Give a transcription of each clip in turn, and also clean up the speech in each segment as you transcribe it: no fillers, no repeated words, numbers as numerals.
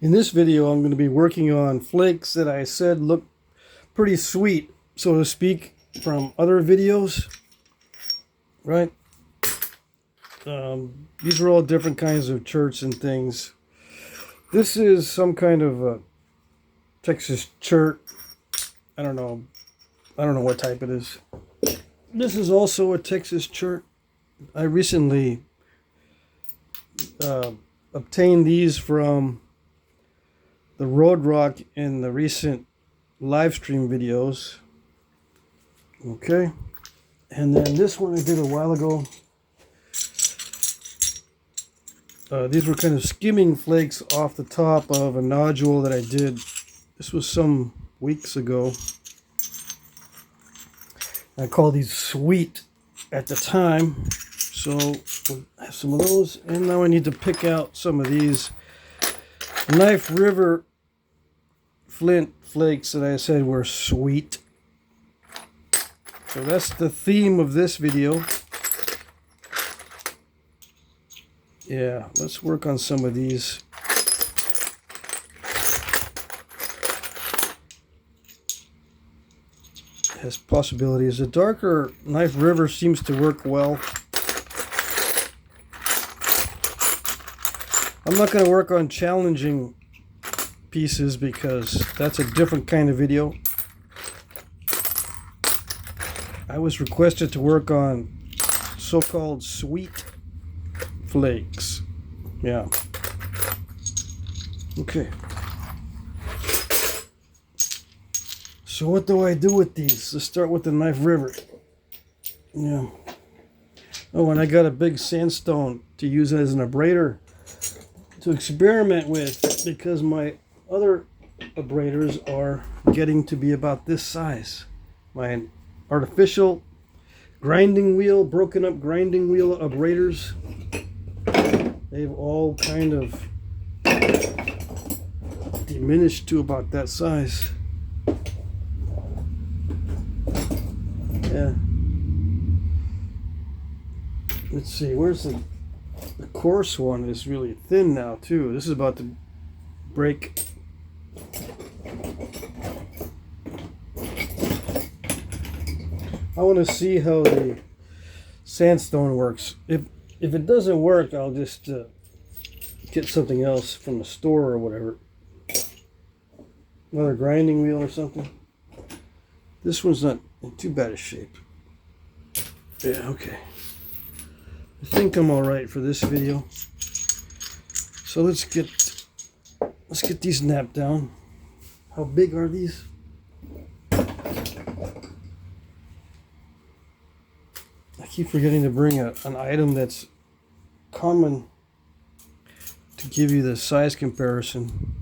In this video, I'm going to be working on flakes that I said look pretty sweet, so to speak, from other videos, right? These are all different kinds of church and things. This is some kind of a Texas chert. I don't know what type it is. This is also a Texas chert. I recently obtained these from the Road Rock in the recent live stream videos. Okay. And then this one I did a while ago. These were kind of skimming flakes off the top of a nodule that I did. This was some weeks ago. I called these sweet at the time. So we'll have some of those. And now I need to pick out some of these Knife River flint flakes that I said were sweet. So that's the theme of this video. Yeah, let's work on some of these. It has possibilities. The darker Knife River seems to work well. I'm not going to work on challenging pieces because that's a different kind of video. I was requested to work on so-called sweet flakes. Yeah. Okay. So what do I do with these? Let's start with the Knife River. Yeah. Oh, and I got a big sandstone to use as an abrader to experiment with, because my other abraders are getting to be about this size. My artificial grinding wheel, broken up grinding wheel abraders, they've all kind of diminished to about that size. Yeah. Let's see, where's the coarse one is really thin now too. This is about to break. I want to see how the sandstone works. If it doesn't work, I'll just get something else from the store or whatever. Another grinding wheel or something. This one's not in too bad a shape. Yeah, okay. I think I'm all right for this video. So let's get these knapped down. How big are these? I keep forgetting to bring an item that's common to give you the size comparison.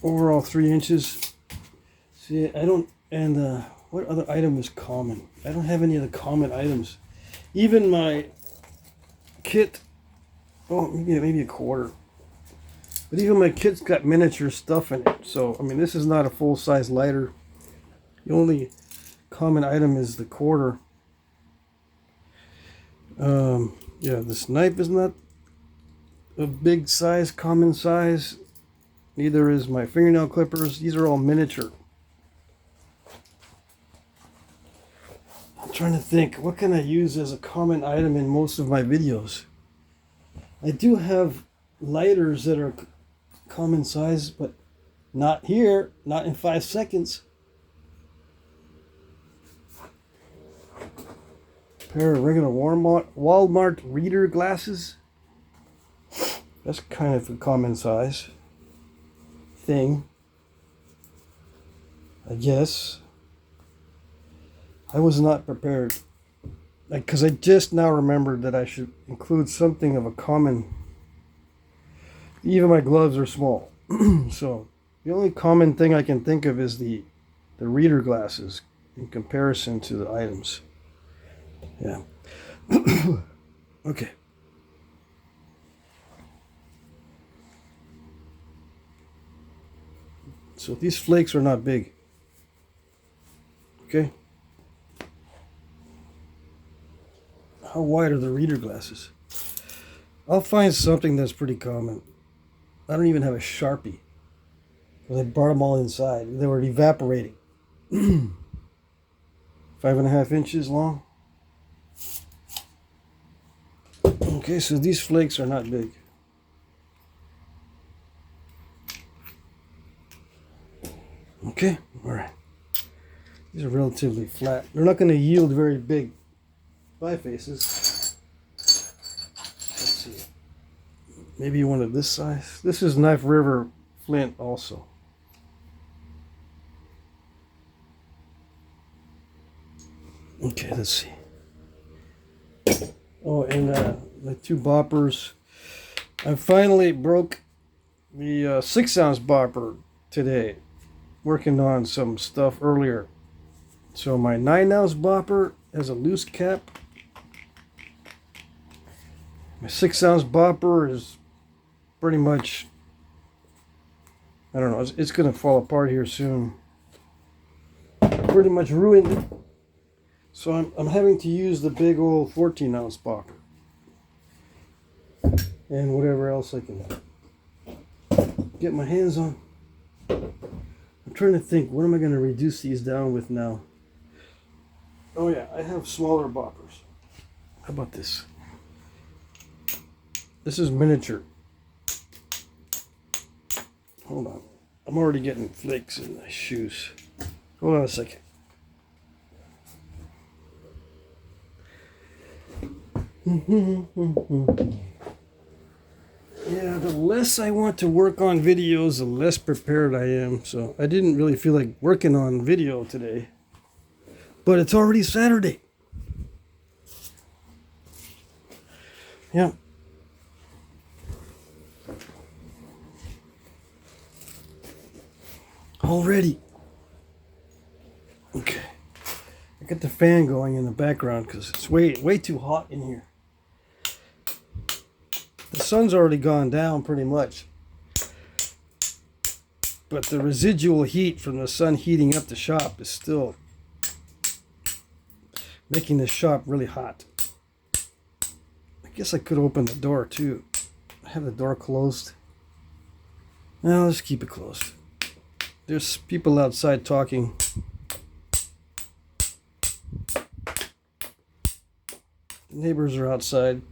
Overall 3 inches. See, I don't, and what other item is common? I don't have any of the common items. Even my kit, oh, maybe a quarter. But even my kit's got miniature stuff in it. So, I mean, this is not a full-size lighter. The only common item is the quarter. Yeah, this knife is not a big size, common size. Neither is my fingernail clippers. These are all miniature. I'm trying to think, what can I use as a common item in most of my videos? I do have lighters that are common size, but not here, not in 5 seconds. Pair of regular Walmart reader glasses. That's kind of a common size thing, I guess. I was not prepared, because I just now remembered that I should include something of a common. Even my gloves are small. So the only common thing I can think of is the reader glasses in comparison to the items. Yeah. Okay. So these flakes are not big. Okay. How wide are the reader glasses? I'll find something that's pretty common. I don't even have a Sharpie. Because I brought them all inside. They were evaporating. 5.5 inches long. Okay, so these flakes are not big. Okay, alright. These are relatively flat. They're not going to yield very big bifaces. Let's see. Maybe one of this size. This is Knife River flint also. Okay, let's see. Oh, and the 2 boppers. I finally broke the 6-ounce bopper today. Working on some stuff earlier. So my 9-ounce bopper has a loose cap. My 6-ounce bopper is pretty much, I don't know, it's going to fall apart here soon. Pretty much ruined. So I'm having to use the big old 14-ounce bopper. And whatever else I can get my hands on. I'm trying to think, what am I going to reduce these down with now? Oh yeah, I have smaller boppers. How about this? This is miniature. Hold on. I'm already getting flakes in my shoes. Hold on a second. Yeah, the less I want to work on videos, the less prepared I am. So I didn't really feel like working on video today. But it's already Saturday. Yeah. Already. Okay. I got the fan going in the background because it's way too hot in here. The sun's already gone down pretty much. But the residual heat from the sun heating up the shop is still making the shop really hot. I guess I could open the door too. I have the door closed. Now let's keep it closed. There's people outside talking. The neighbors are outside.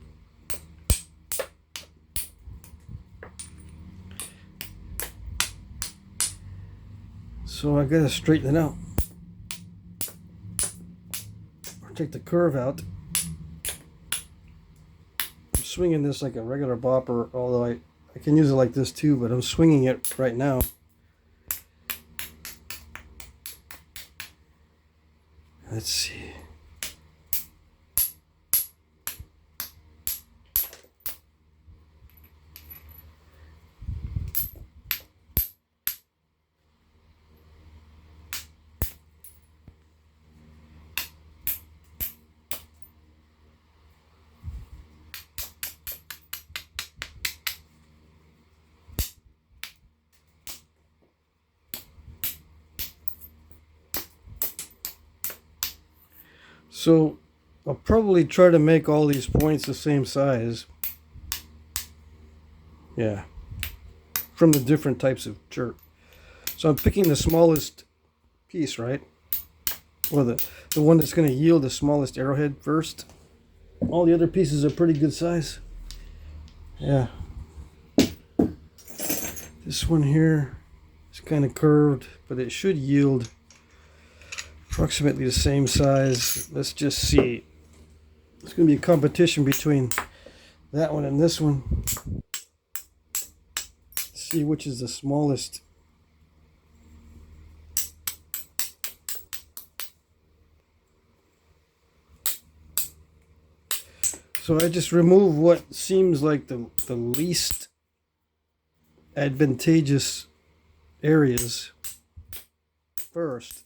So I gotta straighten it out. Or take the curve out. I'm swinging this like a regular bopper, although I can use it like this too, but I'm swinging it right now. Let's see. So I'll probably try to make all these points the same size. Yeah. From the different types of jerk. So I'm picking the smallest piece, right? Or the one that's going to yield the smallest arrowhead first. All the other pieces are pretty good size. Yeah. This one here is kind of curved, but it should yield approximately the same size. Let's just see. It's going to be a competition between that one and this one. Let's see which is the smallest. So I just remove what seems like the least advantageous areas first.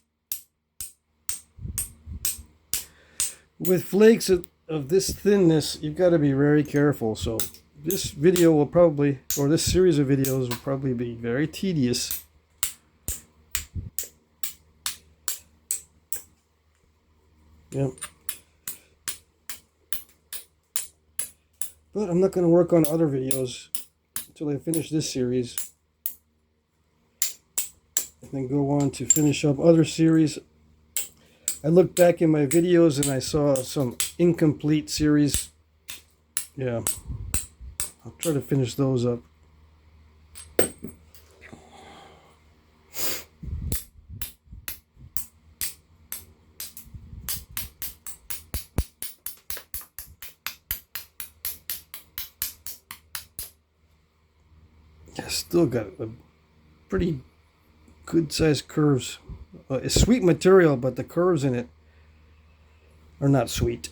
With flakes of this thinness, you've got to be very careful. So this video will probably, or this series of videos will probably be very tedious. Yep. But I'm not going to work on other videos until I finish this series. And then go on to finish up other series. I looked back in my videos and I saw some incomplete series. Yeah. I'll try to finish those up. I still got a pretty good sized curves. It's sweet material, but the curves in it are not sweet.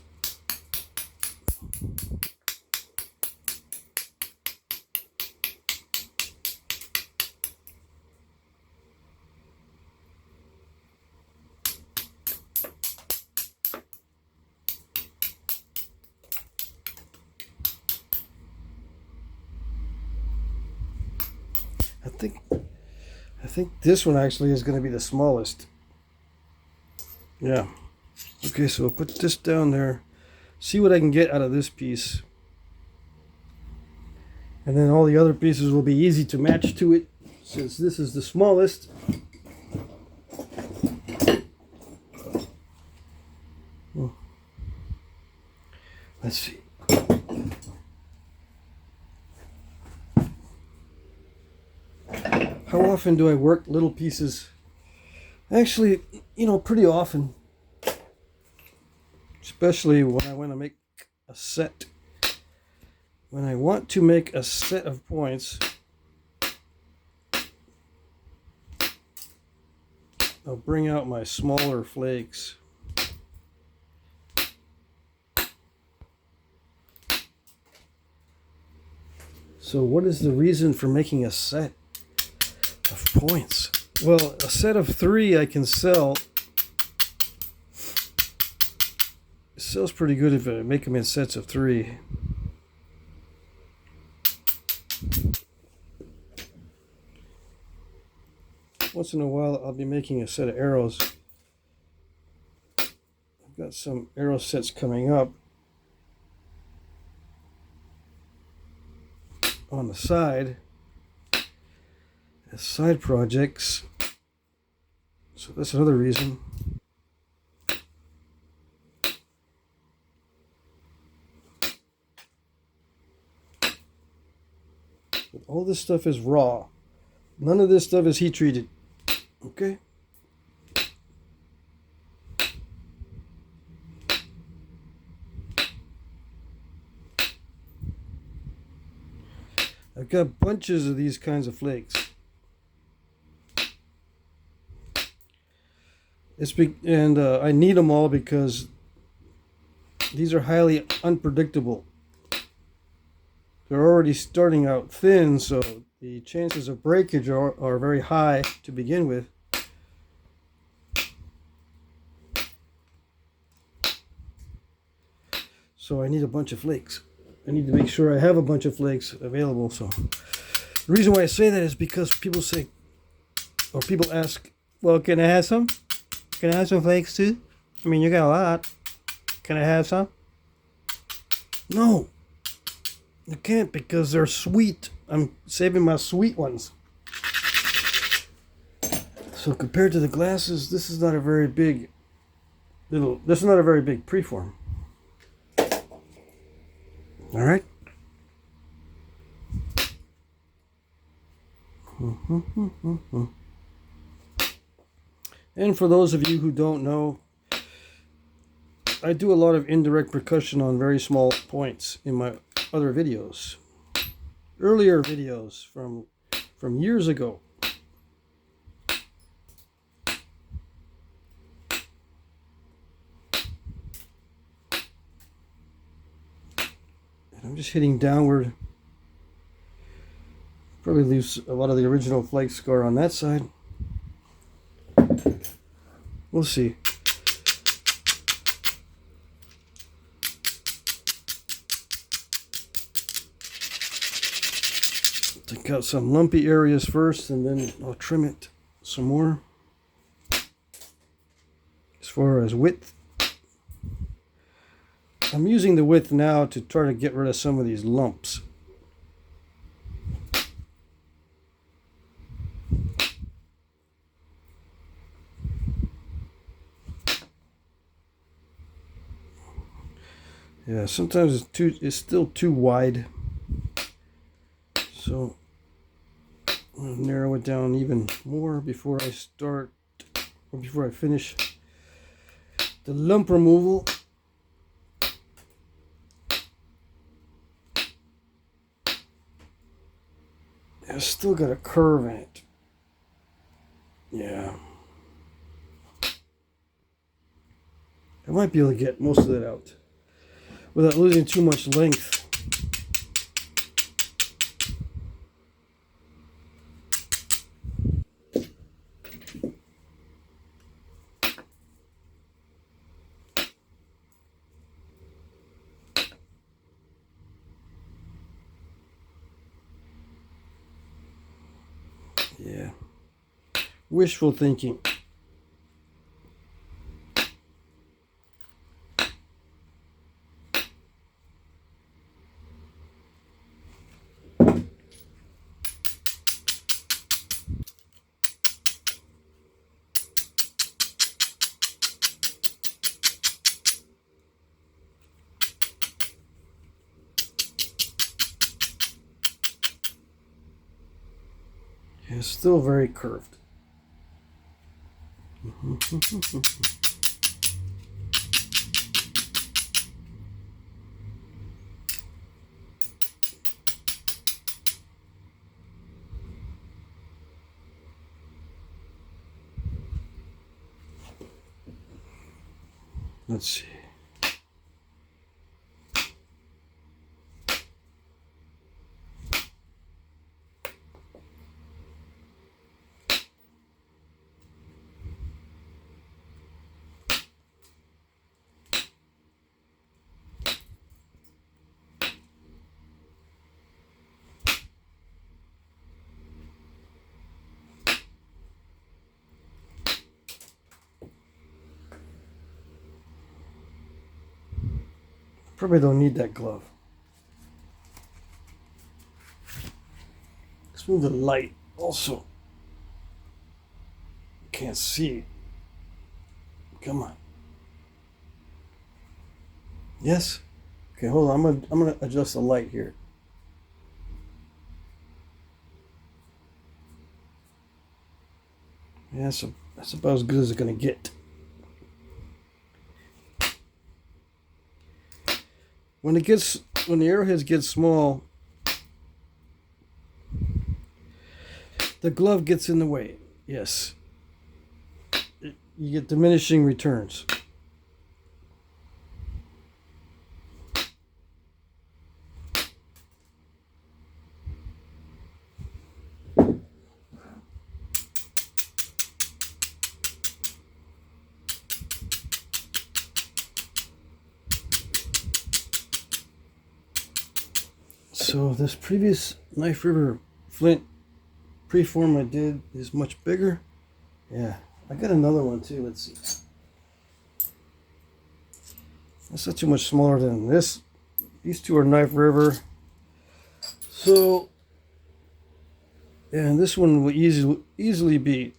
I think this one actually is going to be the smallest. Yeah. Okay, so I'll put this down there. See what I can get out of this piece. And then all the other pieces will be easy to match to it, since this is the smallest. Oh. Let's see. How often do I work little pieces? Actually, pretty often. Especially when I want to make a set. When I want to make a set of points, I'll bring out my smaller flakes. So what is the reason for making a set of points? Well, a set of 3 I can sell. It sells pretty good if I make them in sets of 3. Once in a while I'll be making a set of arrows. I've got some arrow sets coming up on the side as side projects, so that's another reason. But all this stuff is raw. None of this stuff is heat treated. Okay? I've got bunches of these kinds of flakes. I need them all because these are highly unpredictable. They're already starting out thin, so the chances of breakage are very high to begin with. So I need a bunch of flakes. I need to make sure I have a bunch of flakes available. So the reason why I say that is because people say, or people ask, well, can I have some? Can I have some flakes too? I mean, you got a lot. Can I have some? No. You can't because they're sweet. I'm saving my sweet ones. So compared to the glasses, this is not a very big preform. All right. And for those of you who don't know, I do a lot of indirect percussion on very small points in my other videos. Earlier videos from years ago. And I'm just hitting downward. Probably leaves a lot of the original flake scar on that side. We'll see. Take out some lumpy areas first, and then I'll trim it some more. As far as width, I I'm using the width now to try to get rid of some of these lumps. Yeah, sometimes it's still too wide. So I'm gonna narrow it down even more before I start, or before I finish the lump removal. It's still got a curve in it. Yeah. I might be able to get most of it out without losing too much length. Yeah. Wishful thinking. It's still very curved. Let's see. Probably don't need that glove. Let's move the light also. Can't see. Come on. Yes? Okay, hold on. I'm gonna adjust the light here. Yeah, so that's about as good as it's gonna get. When the arrowheads get small, the glove gets in the way. Yes. You get diminishing returns. So this previous Knife River flint preform I did is much bigger. Yeah, I got another one too. Let's see. That's not too much smaller than this. These two are Knife River. So, and this one will easily be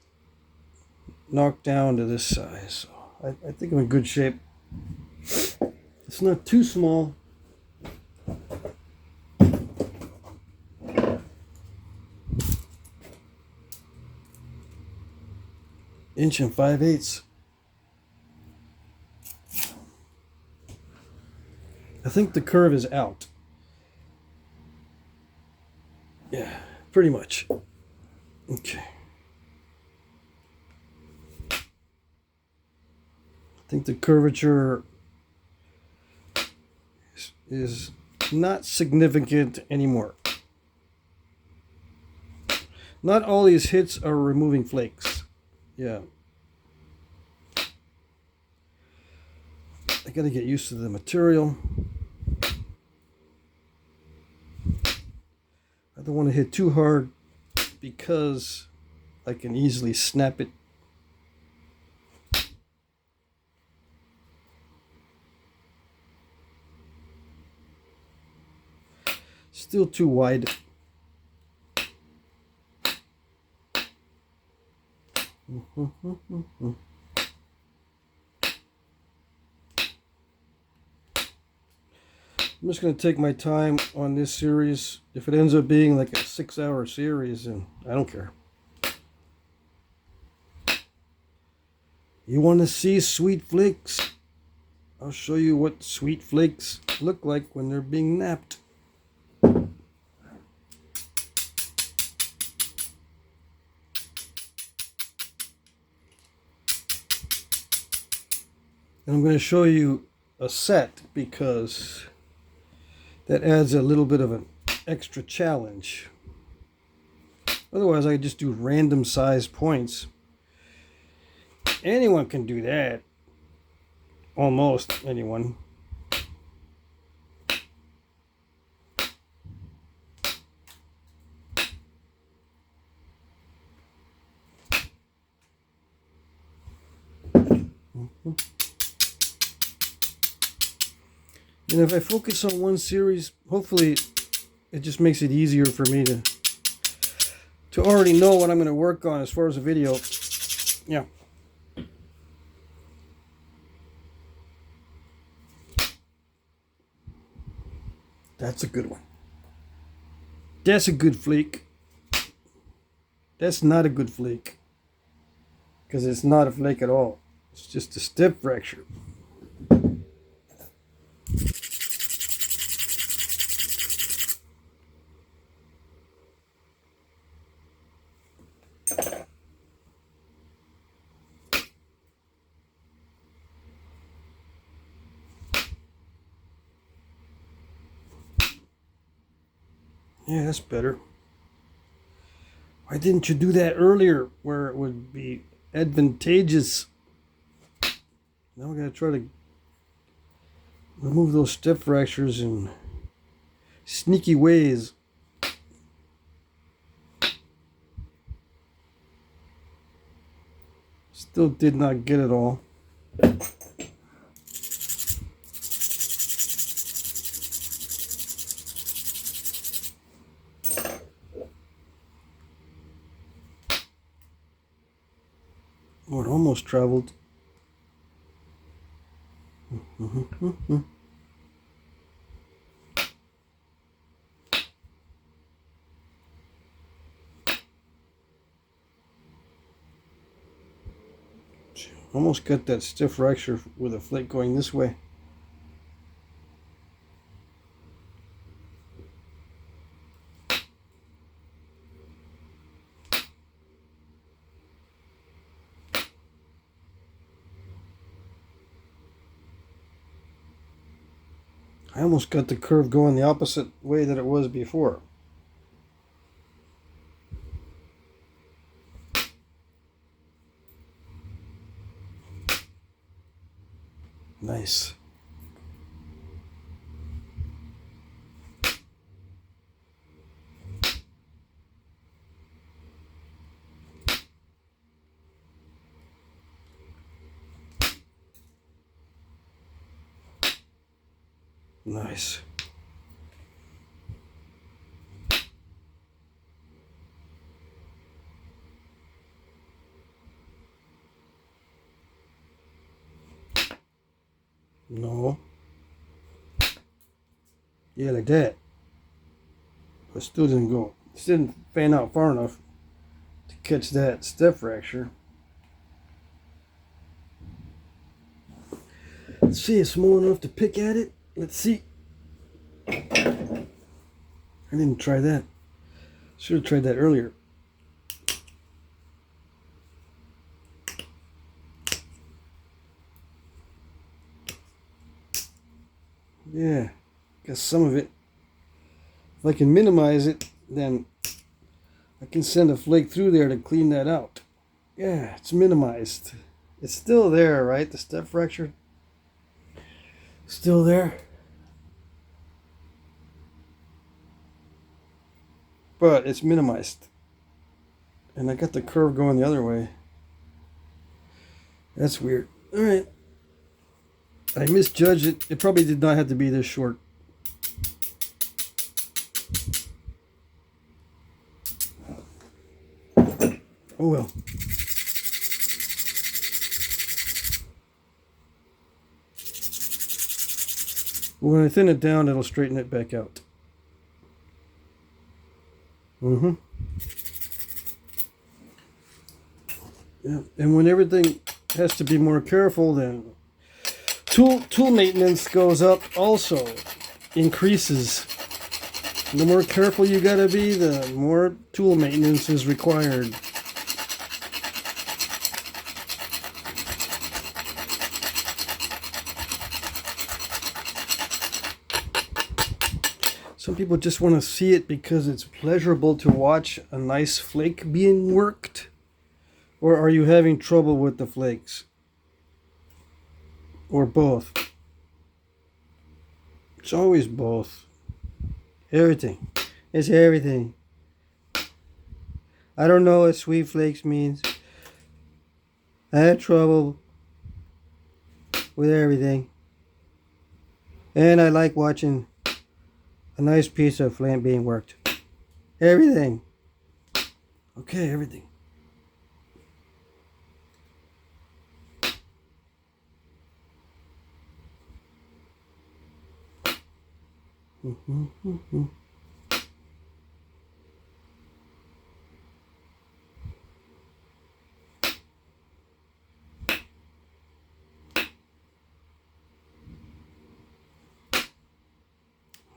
knocked down to this size. So I think I'm in good shape. It's not too small. Inch and 5/8. I think the curve is out. Yeah, pretty much. Okay. I think the curvature is not significant anymore. Not all these hits are removing flakes. Yeah. I gotta get used to the material. I don't want to hit too hard because I can easily snap it. Still too wide. I'm just going to take my time on this series. If it ends up being like a 6-hour series, then I don't care. You want to see sweet flakes? I'll show you what sweet flakes look like when they're being napped. And I'm going to show you a set because that adds a little bit of an extra challenge. Otherwise, I just do random size points. Anyone can do that. Almost anyone. And if I focus on one series, hopefully it just makes it easier for me to already know what I'm going to work on as far as the video. Yeah. That's a good one. That's a good flake. That's not a good flake. Because it's not a flake at all. It's just a step fracture. Yeah, that's better. Why didn't you do that earlier where it would be advantageous? Now we're going to try to remove those step fractures in sneaky ways. Still did not get it all. Oh, it almost traveled. Almost got that stiff fracture with a flake going this way. I almost got the curve going the opposite way that it was before. Nice. Nice. No. Yeah, like that. But still didn't go. Still didn't fan out far enough to catch that step fracture. Let's see, it's small enough to pick at it. Let's see. I didn't try that. Should have tried that earlier. Yeah, got some of it. If I can minimize it, then I can send a flake through there to clean that out. Yeah, it's minimized. It's still there, right? The step fracture. Still there. But it's minimized. And I got the curve going the other way. That's weird. Alright. I misjudged it. It probably did not have to be this short. Oh well. When I thin it down, it'll straighten it back out. Mm-hmm. Yeah. And when everything has to be more careful, then tool maintenance goes up also, increases. The more careful you gotta be, the more tool maintenance is required. Some people just want to see it because it's pleasurable to watch a nice flake being worked. Or are you having trouble with the flakes? Or both? It's always both. Everything. It's everything. I don't know what sweet flakes means. I had trouble with everything. And I like watching a nice piece of flake being worked. Everything. Okay, everything.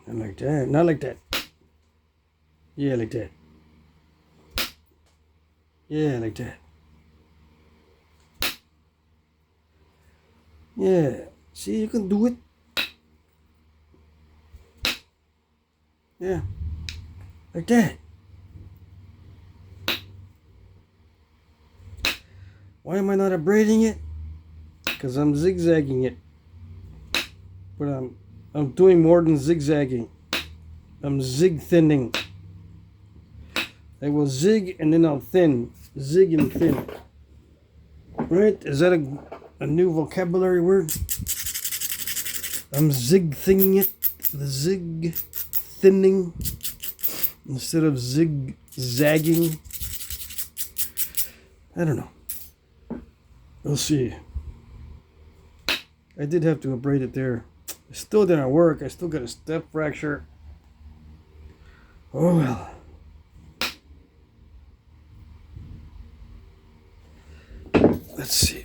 Not like that. Not like that. Yeah, like that. Yeah, like that. Yeah. See, you can do it. Yeah. Like that. Why am I not abrading it? Because I'm zigzagging it. But I'm doing more than zigzagging. I'm zig thinning. I will zig and then I'll thin. Zig and thin. Right? Is that a new vocabulary word? I'm zig thinning it. The zig thinning instead of zigzagging. I don't know. We'll see. I did have to abrade it there. It still didn't work. I still got a step fracture. Oh well. Let's see.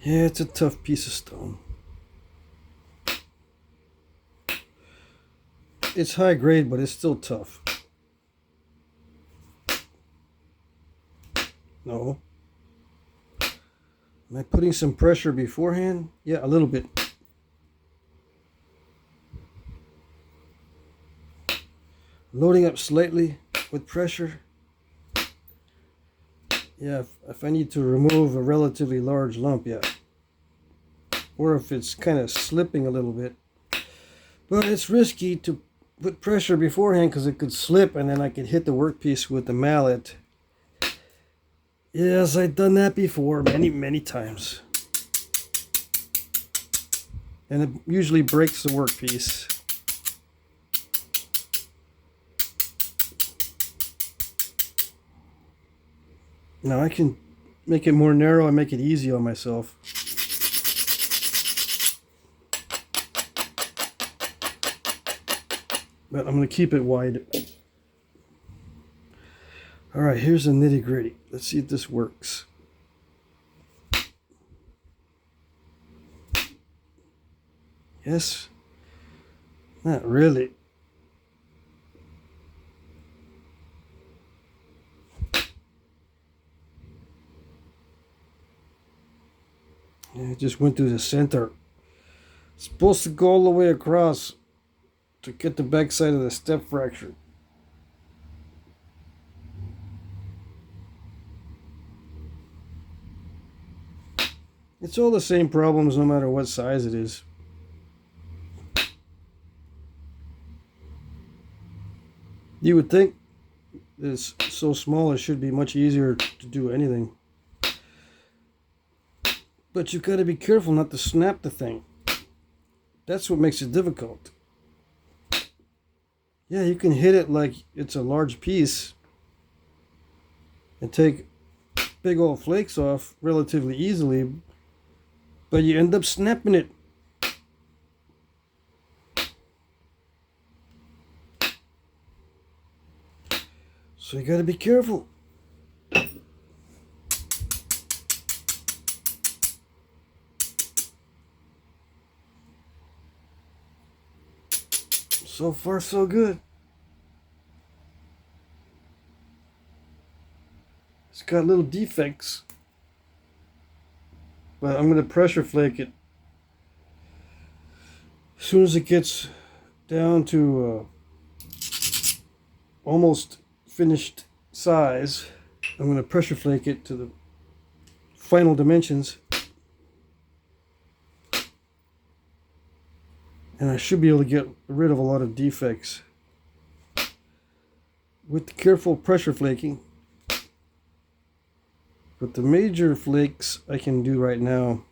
Yeah, it's a tough piece of stone. It's high grade, but it's still tough. No. Am I putting some pressure beforehand? Yeah, a little bit. Loading up slightly with pressure. Yeah, if I need to remove a relatively large lump, yeah. Or if it's kind of slipping a little bit. But it's risky to put pressure beforehand because it could slip and then I could hit the workpiece with the mallet. Yes, I've done that before many times. And it usually breaks the workpiece. Now I can make it more narrow and make it easy on myself. But I'm going to keep it wide. Alright, here's the nitty gritty. Let's see if this works. Yes? Not really. Yeah, it just went through the center. It's supposed to go all the way across to get the backside of the step fracture. It's all the same problems no matter what size it is. You would think it's so small it should be much easier to do anything. But you've got to be careful not to snap the thing. That's what makes it difficult. Yeah, you can hit it like it's a large piece and take big old flakes off relatively easily, but you end up snapping it. So you got to be careful. So far, so good. It's got little defects, but I'm going to pressure flake it. As soon as it gets down to almost finished size, I'm going to pressure flake it to the final dimensions. And I should be able to get rid of a lot of defects with the careful pressure flaking. But the major flakes I can do right now.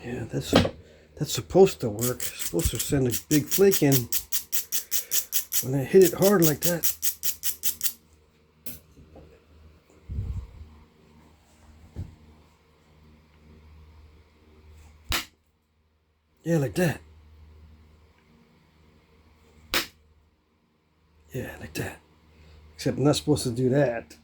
Yeah, that's supposed to work. It's supposed to send a big flake in when I hit it hard like that. Yeah, like that. Yeah, like that. Except I'm not supposed to do that.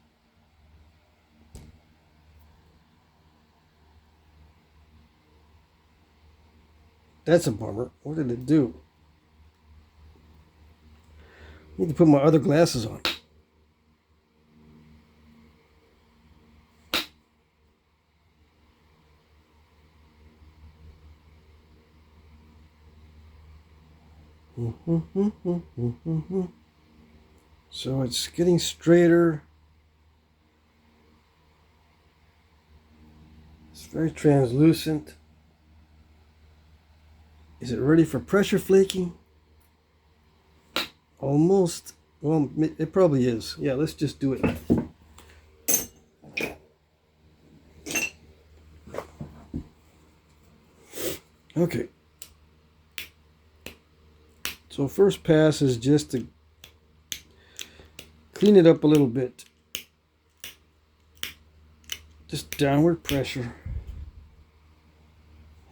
That's a bummer. What did it do? I need to put my other glasses on. So it's getting straighter. It's very translucent. Is it ready for pressure flaking? Almost. Well, it probably is. Yeah, let's just do it. Okay. So first pass is just to clean it up a little bit. Just downward pressure.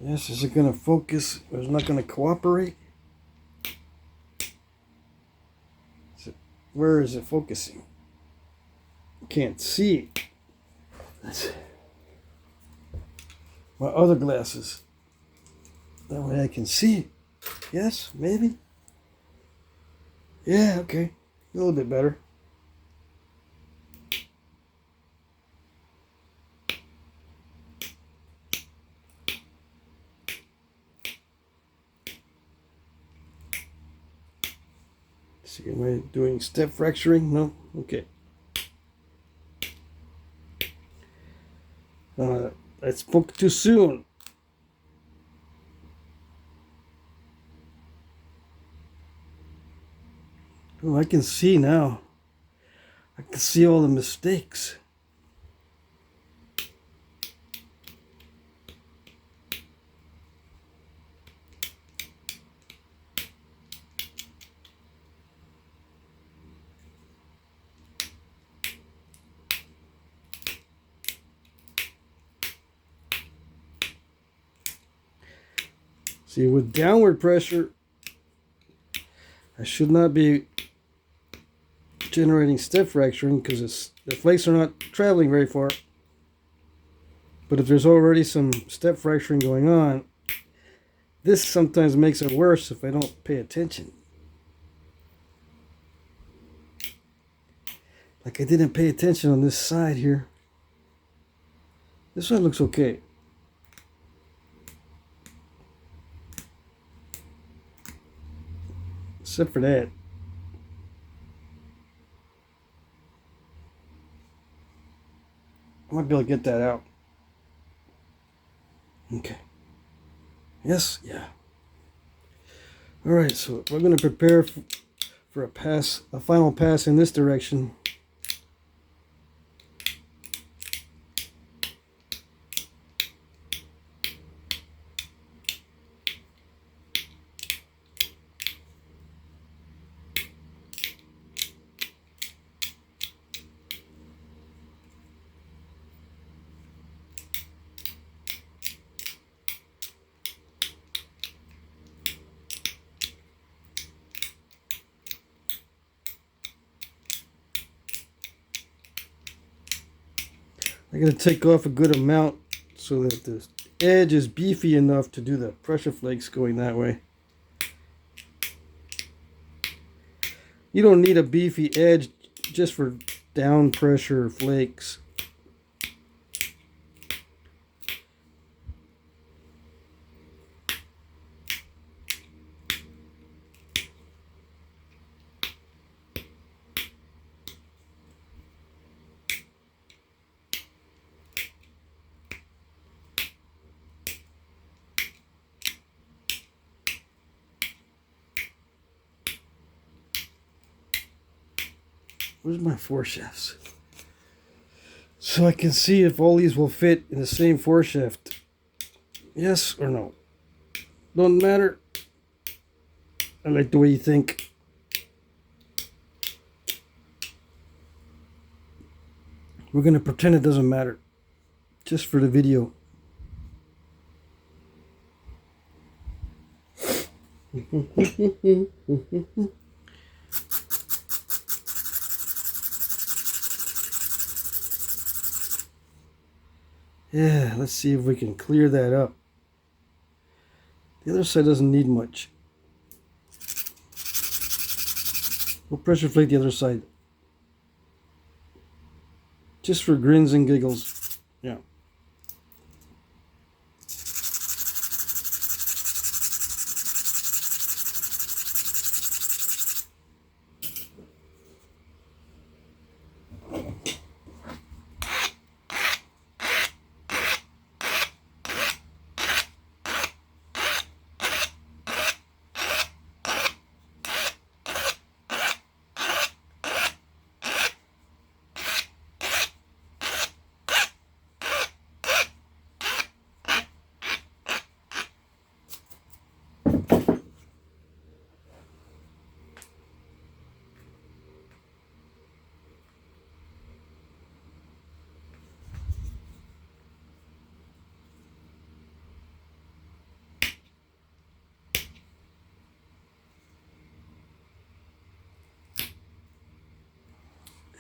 Yes, is it going to focus or is it not going to cooperate? Where is it focusing? Can't see. That's my other glasses. That way I can see. Yes, maybe. Yeah, okay. A little bit better. See, am I doing step fracturing? No? Okay. I spoke too soon. Oh, I can see now. I can see all the mistakes. See, with downward pressure, I should not be generating step fracturing because the flakes are not traveling very far. But if there's already some step fracturing going on, this sometimes makes it worse if I don't pay attention. Like I didn't pay attention on this side here. This one looks okay. Except for that. I might be able to get that out. Okay. Yes, yeah. All right, so we're going to prepare for a final pass in this direction. I'm going to take off a good amount so that the edge is beefy enough to do the pressure flakes going that way. You don't need a beefy edge just for down pressure flakes. Where's my foreshafts? So I can see if all these will fit in the same foreshaft. Yes or no? Don't matter. I like the way you think. We're going to pretend it doesn't matter. Just for the video. Yeah, let's see if we can clear that up. The other side doesn't need much. We'll pressure flake the other side. Just for grins and giggles. Yeah.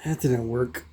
That didn't work.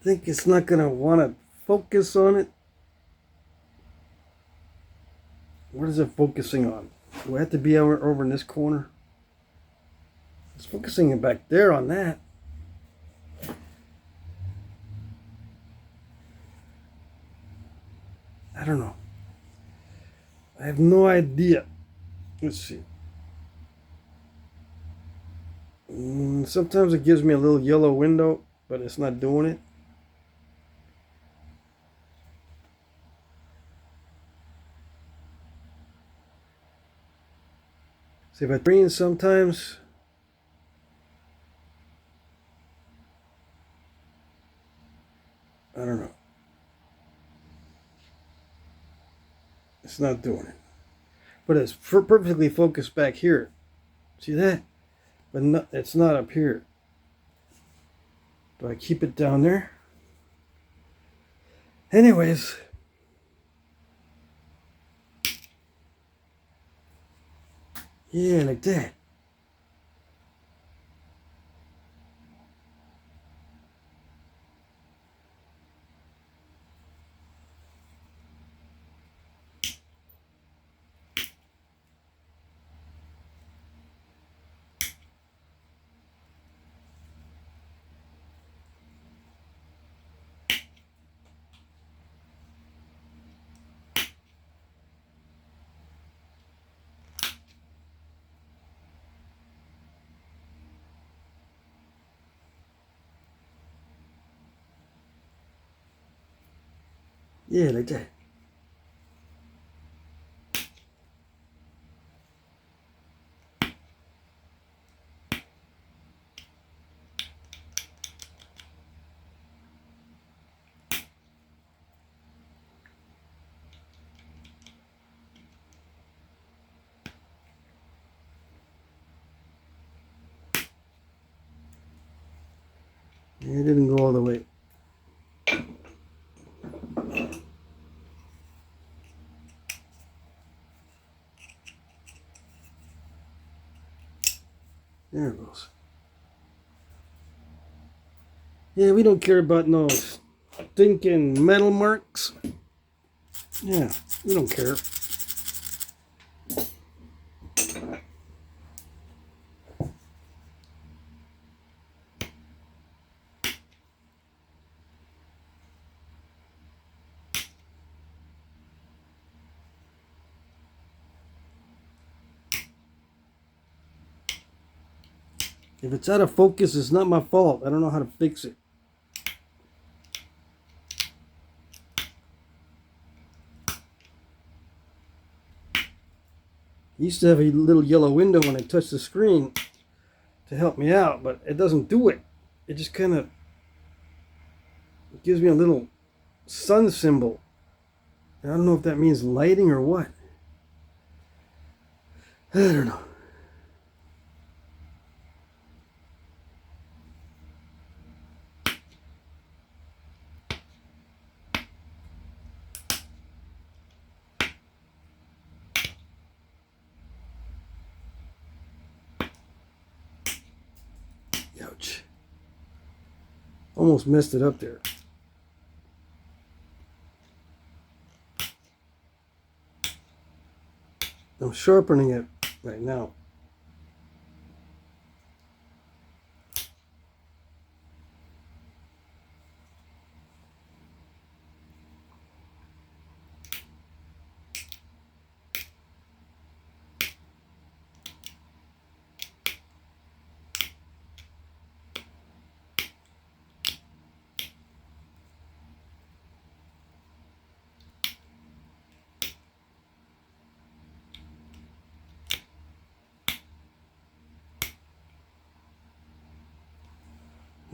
think it's not going to want to focus on it. What is it focusing on? Do I have to be over in this corner? It's focusing it back there on that. I don't know. I have no idea. Let's see. Sometimes it gives me a little yellow window, but it's not doing it. See, if I green sometimes. I don't know. It's not doing it. But it's perfectly focused back here. See that? But no, it's not up here. Do I keep it down there? Anyways. Yeah, like that. Yeah, like that. Yeah, it didn't go all the way. There it goes. Yeah, we don't care about no stinking metal marks. Yeah, we don't care. If it's out of focus, it's not my fault. I don't know how to fix it. I used to have a little yellow window when I touch the screen to help me out, but it doesn't do it. It just kind of gives me a little sun symbol. I don't know if that means lighting or what. I don't know. Ouch. Almost messed it up there. I'm sharpening it right now.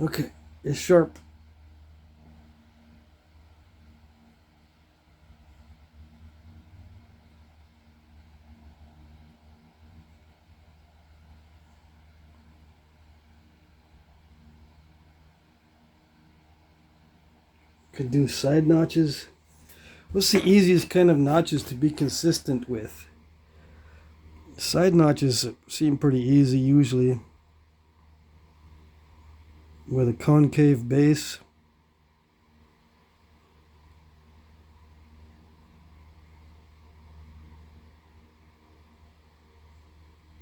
Okay, it's sharp. Could do side notches. What's the easiest kind of notches to be consistent with? Side notches seem pretty easy usually, with a concave base.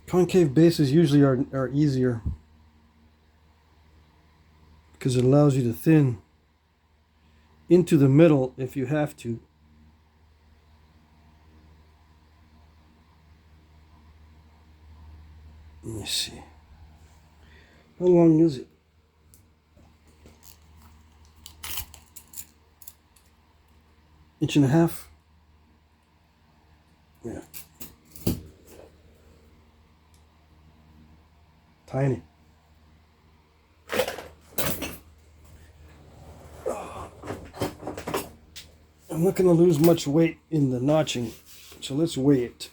Concave bases usually are easier because it allows you to thin into the middle if you have to. Let me see. How long is it? Inch and a half? Yeah. Tiny. I'm not going to lose much weight in the notching, so let's weigh it.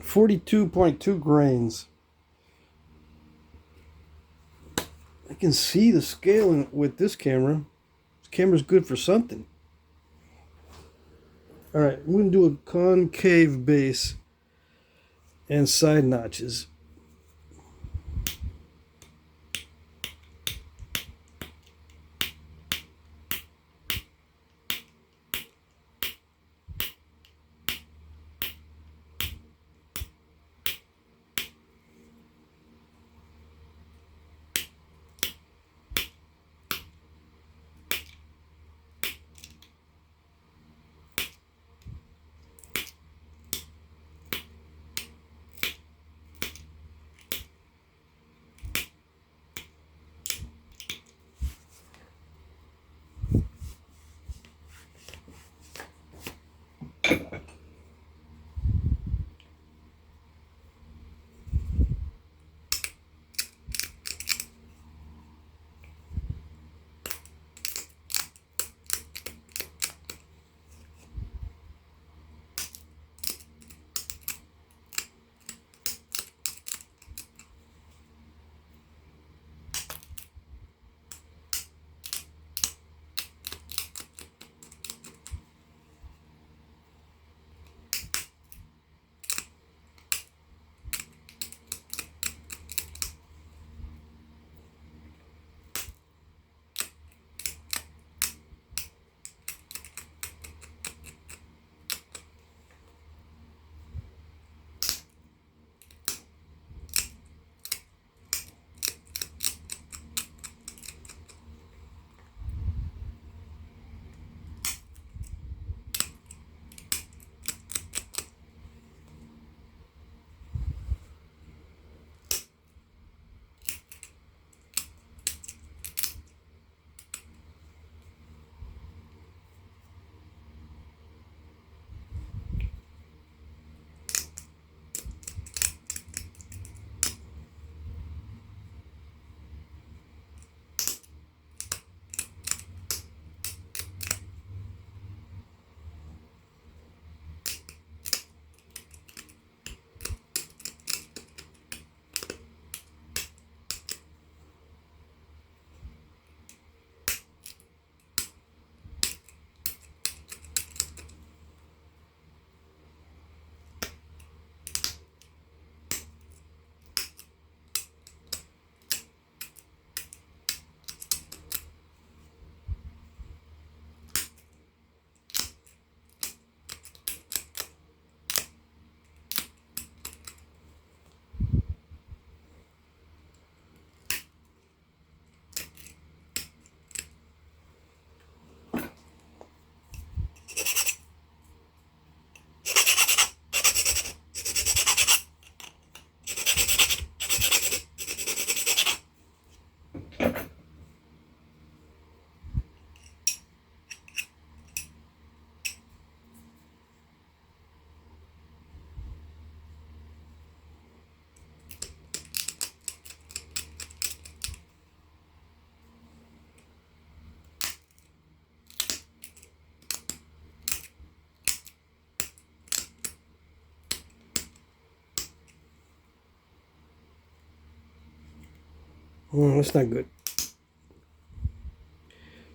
.2 grains. I can see the scale with this camera. This camera's good for something. Alright, I'm going to do a concave base and side notches. Oh, that's not good.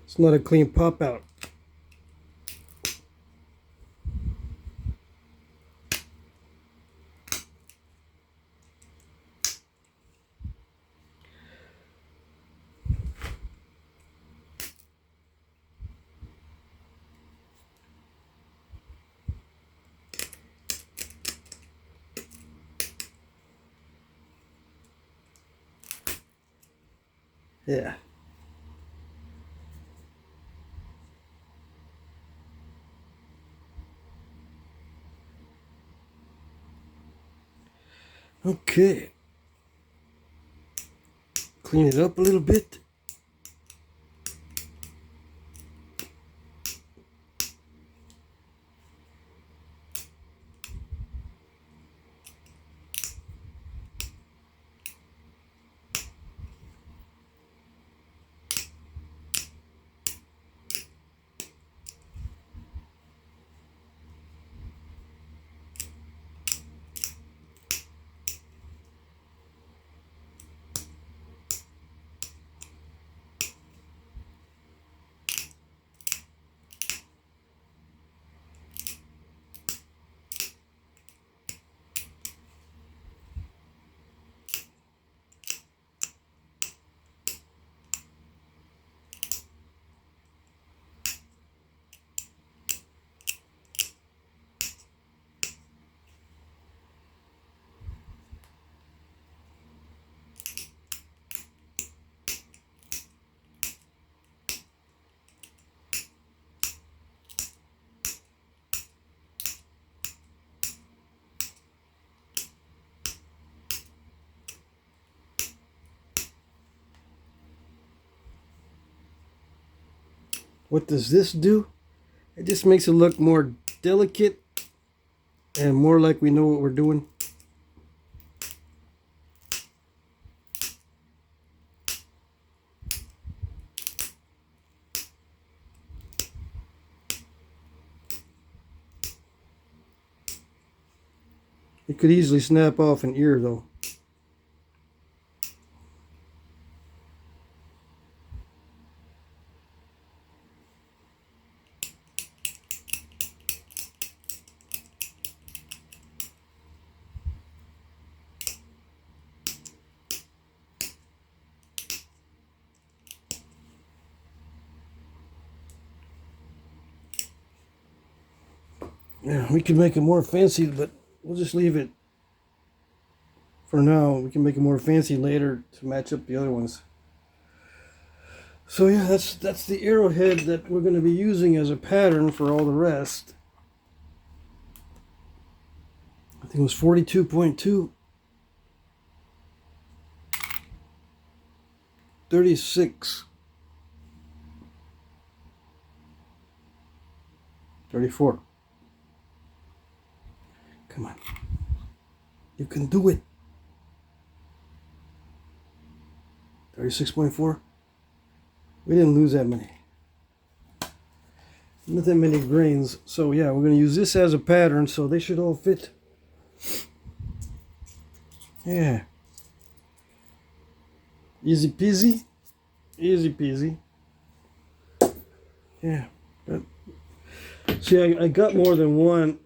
It's not a clean pop out. Yeah. Okay. Clean it up a little bit. What does this do? It just makes it look more delicate and more like we know what we're doing. It could easily snap off an ear though. Yeah, we can make it more fancy, but we'll just leave it for now. We can make it more fancy later to match up the other ones. So yeah, that's the arrowhead that we're going to be using as a pattern for all the rest. I think it was 42.2. 36. 34. Come on. You can do it. 36.4. We didn't lose that many. Not that many grains. So yeah, we're going to use this as a pattern, so they should all fit. Yeah. Easy peasy. Easy peasy. Yeah. But, see, I got more than one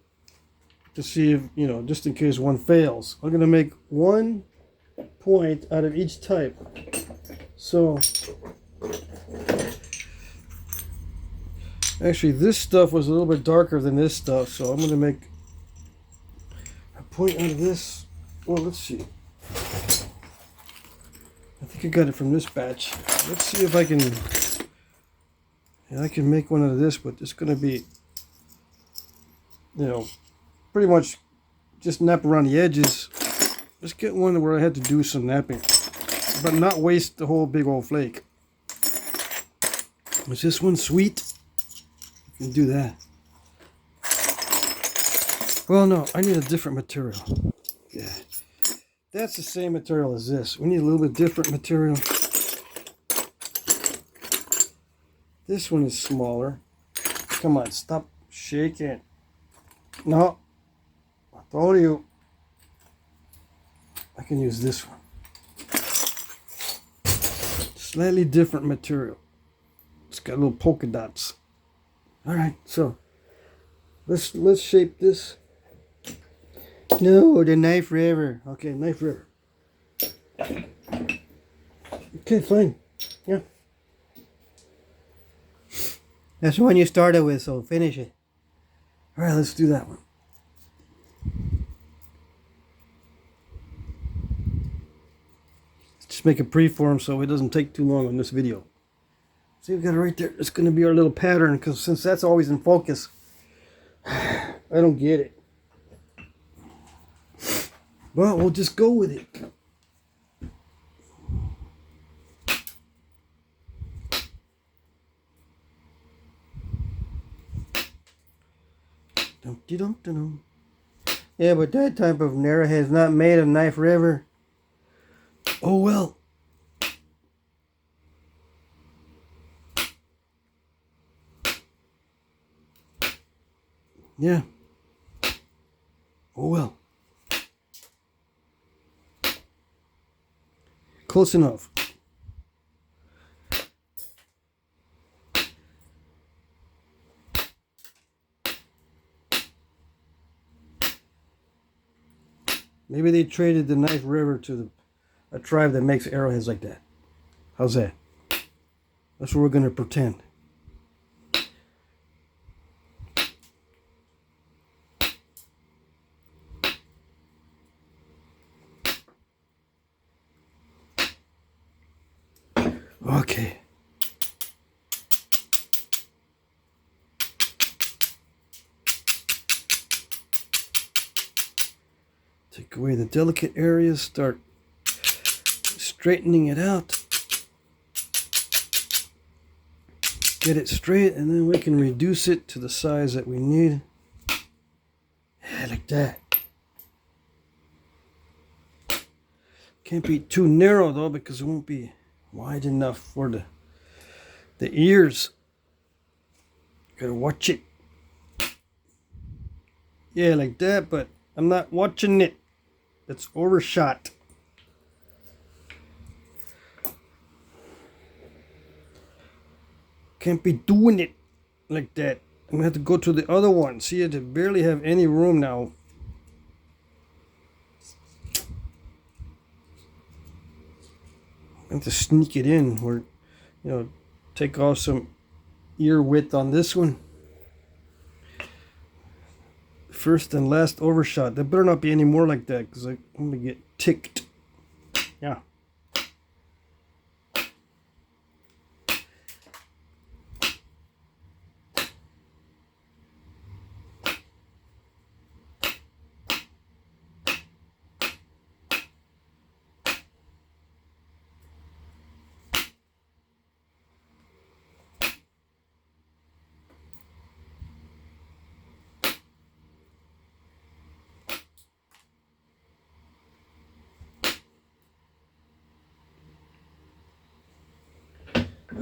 to see if, you know, just in case one fails. I'm going to make 1 point out of each type. So, actually this stuff was a little bit darker than this stuff, so I'm going to make a point out of this. Well, let's see. I think I got it from this batch. Let's see if I can... Yeah, I can make one out of this, but it's going to be, you know, pretty much just nap around the edges. Let's get one where I had to do some napping, but not waste the whole big old flake. Is this one sweet? You can do that. Well, no, I need a different material. Yeah, that's the same material as this. We need a little bit different material. This one is smaller. Come on, stop shaking. No, I told you. I can use this one. Slightly different material. It's got little polka dots. All right, so let's shape this. No, the knife river. Okay, knife river. Okay, fine. Yeah. That's the one you started with, so finish it. All right, let's do that one. Just make a preform so it doesn't take too long on this video. See, we got it right there. It's going to be our little pattern, because since that's always in focus, I don't get it. Well, we'll just go with it. Dum-de-dum-de-dum. Yeah, but that type of Arrowhead is not made of knife river. Oh well. Yeah. Oh well. Close enough. Maybe they traded the knife river to a tribe that makes arrowheads like that. How's that? That's what we're going to pretend. Okay. Take away the delicate areas, start straightening it out. Get it straight, and then we can reduce it to the size that we need. Yeah, like that. Can't be too narrow though, because it won't be wide enough for the ears. Gotta watch it. Yeah, like that, but I'm not watching it. It's overshot. Can't be doing it like that. I'm gonna have to go to the other one. See, I barely have any room now. I have to sneak it in, or, take off some ear width on this one. First and last overshot. There better not be any more like that, because I'm gonna get ticked. Yeah.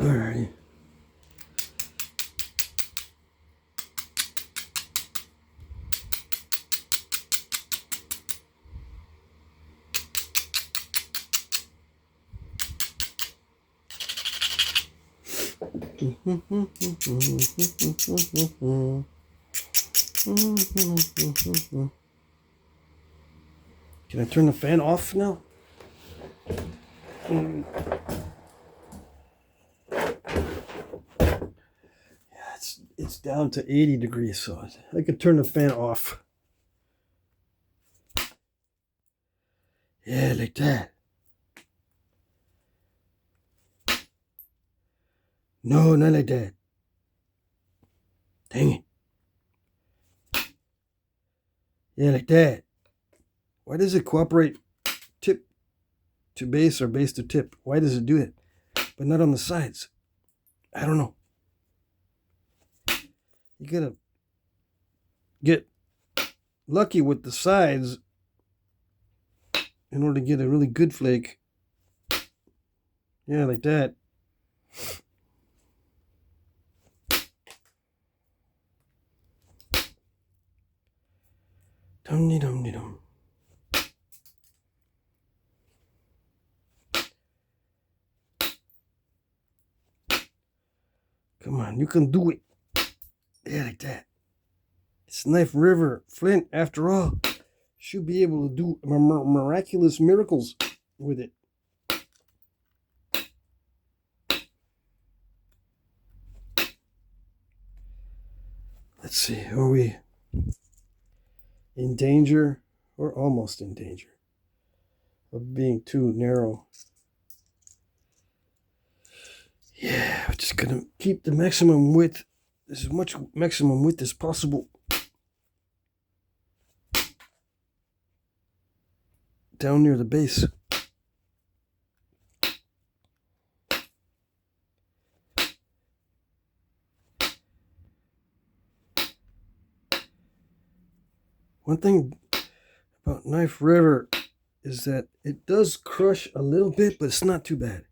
Alright. Can I turn the fan off now? It's down to 80 degrees, so I could turn the fan off. Yeah, like that. No, not like that. Dang it. Yeah, like that. Why does it cooperate tip to base or base to tip? Why does it do it? But not on the sides. I don't know. You gotta get lucky with the sides in order to get a really good flake. Yeah, like that. Dum-de-dum-de-dum. Come on, you can do it. Yeah, like that. It's Knife River. Flint, after all, should be able to do miraculous miracles with it. Let's see, are we in danger or almost in danger of being too narrow? Just gonna keep the maximum width, as much maximum width as possible. Down near the base. One thing about Knife River is that it does crush a little bit, but it's not too bad.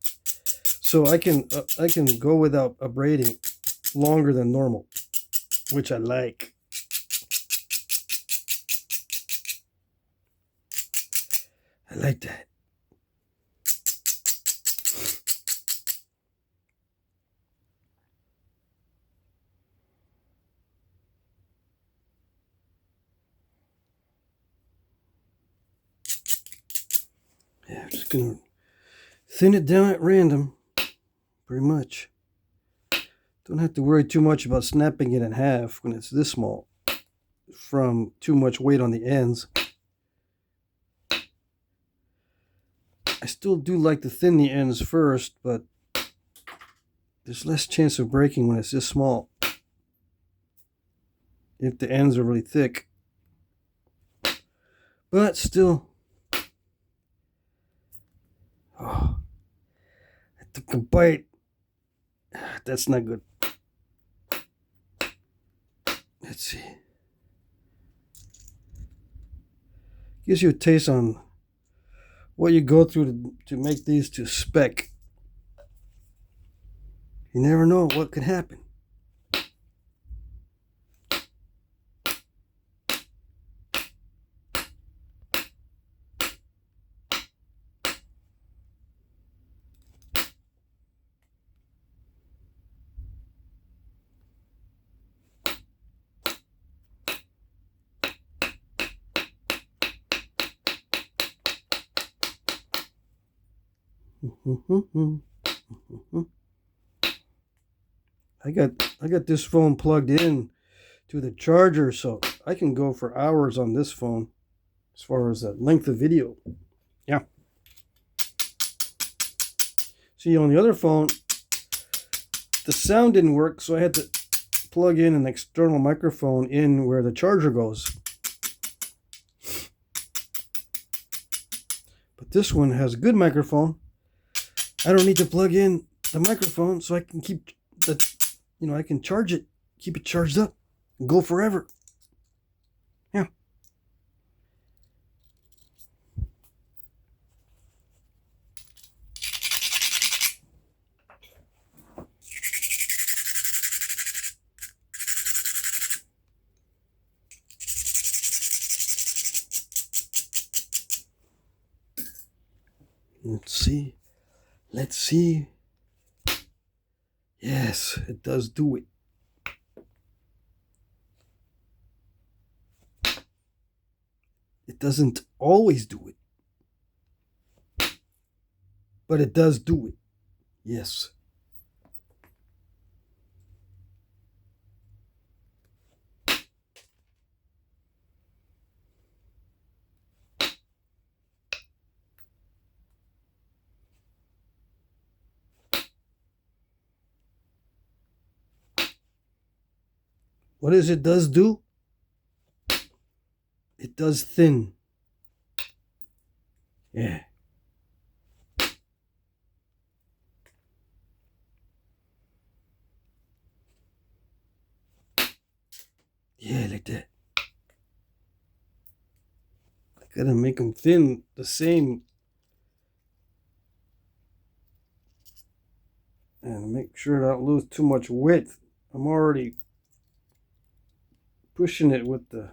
So I can go without abrading longer than normal, which I like. I like that. Yeah, I'm just gonna thin it down at random, pretty much. Don't have to worry too much about snapping it in half when it's this small from too much weight on the ends. I still do like to thin the ends first, but there's less chance of breaking when it's this small if the ends are really thick. But still, oh, I took a bite. That's not good. Let's see. Gives you a taste on what you go through to make these to spec. You never know what could happen. I got this phone plugged in to the charger, so I can go for hours on this phone as far as the length of video. Yeah. See, on the other phone, the sound didn't work, so I had to plug in an external microphone in where the charger goes. But this one has a good microphone. I don't need to plug in the microphone, so I can keep the, I can charge it, keep it charged up, and go forever. Yeah. Let's see. Let's see. Yes, it does do it. It doesn't always do it, but it does do it. Yes. What does it does do? It does thin. Yeah. Yeah, like that. I gotta make them thin the same. And make sure I don't lose too much width. I'm already pushing it with the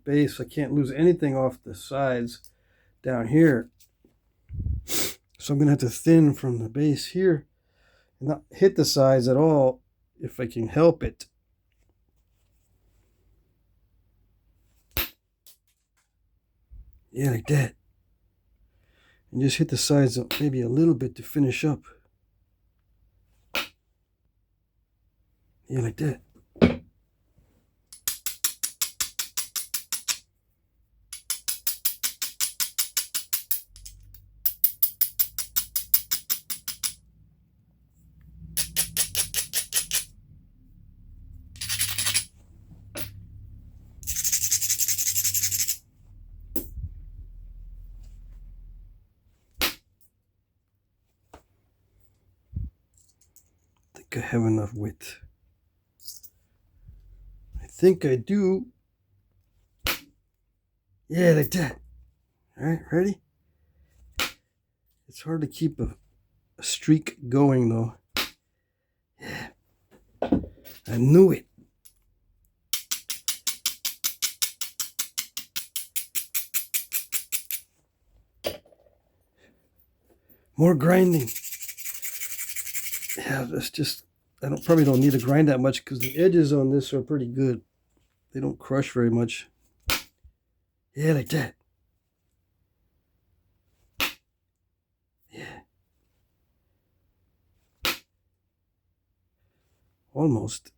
base. I can't lose anything off the sides down here. So I'm gonna have to thin from the base here and not hit the sides at all if I can help it. Yeah, like that. And just hit the sides maybe a little bit to finish up. Yeah, like that. think I have enough width. I think I do. Yeah, like that. All right, ready? It's hard to keep a streak going though. Yeah, I knew it. More grinding. Yeah, that's just, I probably don't need to grind that much because the edges on this are pretty good. They don't crush very much. Yeah, like that. Yeah. Almost.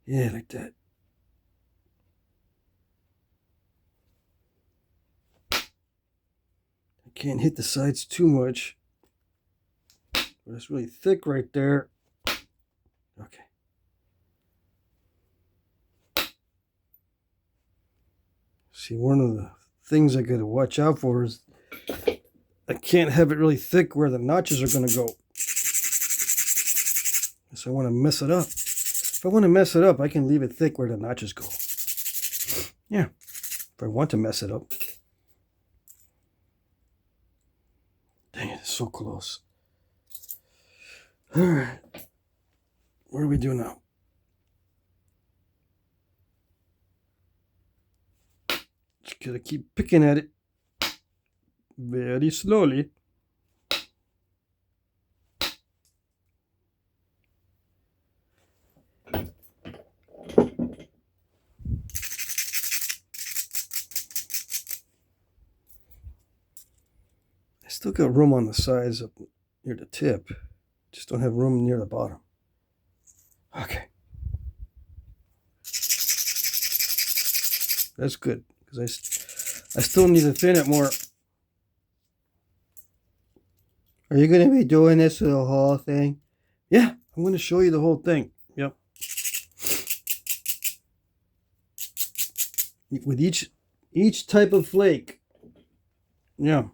Yeah, like that. I can't hit the sides too much. But it's really thick right there. Okay. See, one of the things I got to watch out for is I can't have it really thick where the notches are going to go. So I want to mess it up. If I want to mess it up, I can leave it thick where the notches go. Yeah, if I want to mess it up. Dang it, it's so close. All right. What do we do now? Just gotta keep picking at it very slowly. I still got room on the sides up near the tip. Just don't have room near the bottom. Okay. That's good, because I still need to thin it more. Are you going to be doing this for the whole thing? Yeah, I'm going to show you the whole thing. Yep. With each type of flake. Yeah.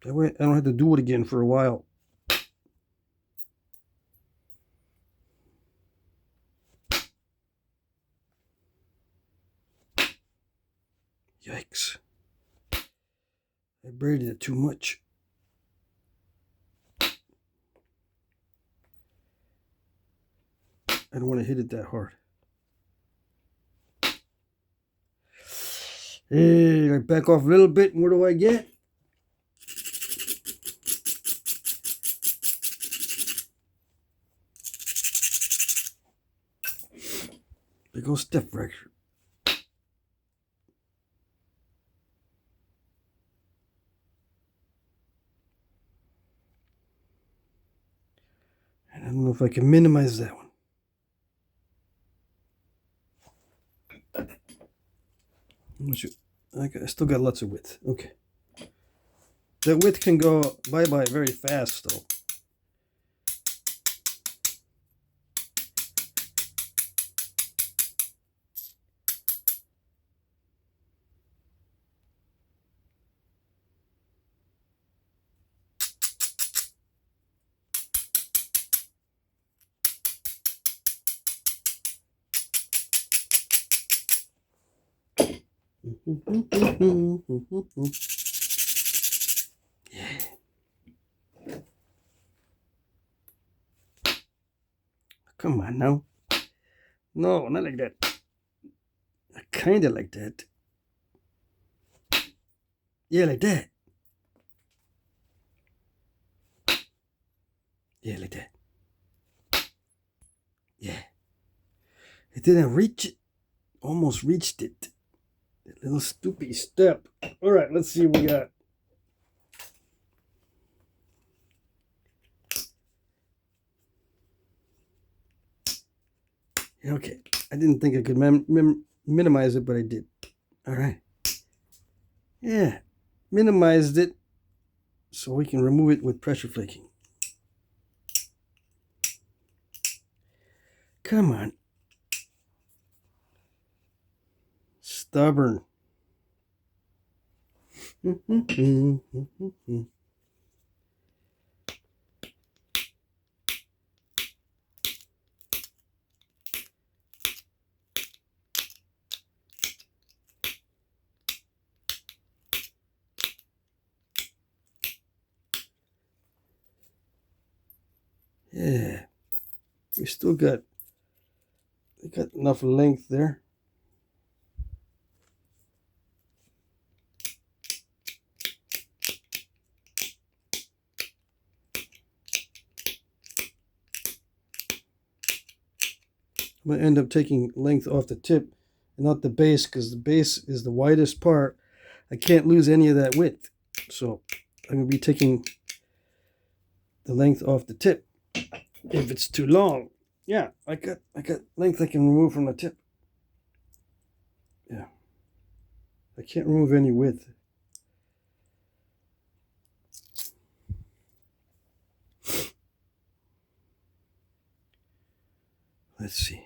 That way I don't have to do it again for a while. Yikes. I braided it too much. I don't want to hit it that hard. Hey, I back off a little bit, and what do I get? Big old step fracture. And I don't know if I can minimize that one. I still got lots of width. Okay. That width can go bye-bye very fast, though. Yeah. Come on now. No, not like that. I kind of like that. Yeah, like that. Yeah, like that. Yeah. It didn't reach it. Almost reached it. That little stupid step. All right, let's see what we got. Okay, I didn't think I could minimize it, but I did. All right. Yeah, minimized it so we can remove it with pressure flaking. Come on. Stubborn. Yeah, we still got enough length there. I'm going to end up taking length off the tip and not the base, because the base is the widest part. I can't lose any of that width. So I'm going to be taking the length off the tip if it's too long. Yeah, I got length I can remove from the tip. Yeah. I can't remove any width. Let's see.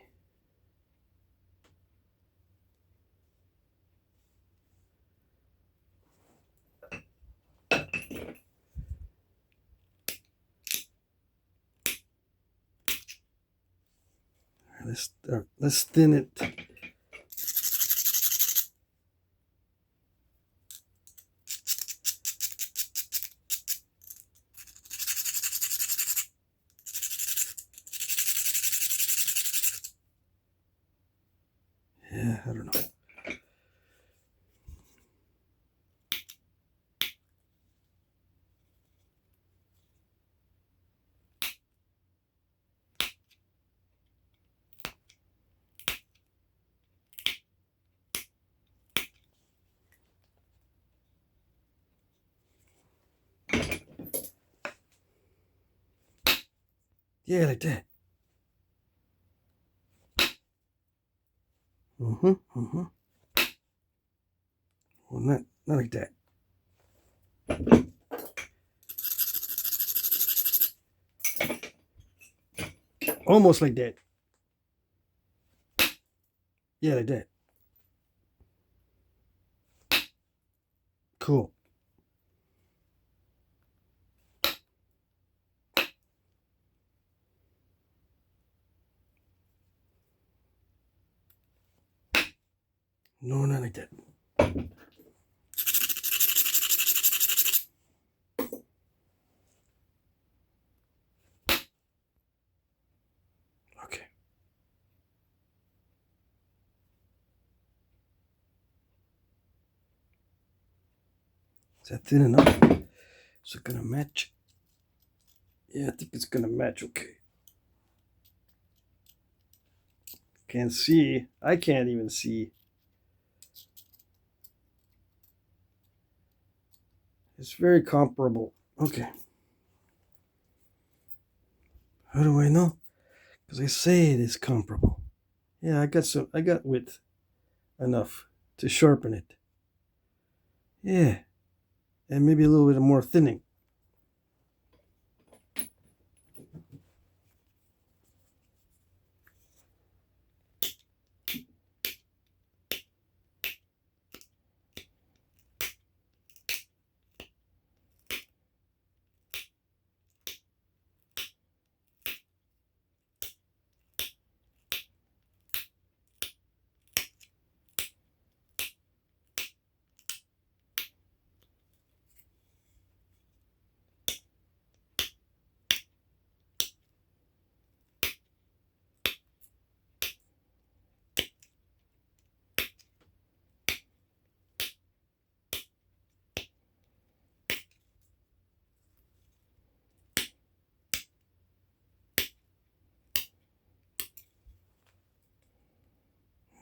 Let's thin it. Yeah, I don't know. Yeah, like that. Well, not like that. Almost like that. Yeah, like that. Cool. No, not like that. Okay. Is that thin enough? Is it gonna match? Yeah, I think it's gonna match okay. Can't see. I can't even see. It's very comparable. Okay. How do I know? Because I say it is comparable. Yeah, I got width enough to sharpen it. Yeah. And maybe a little bit more thinning.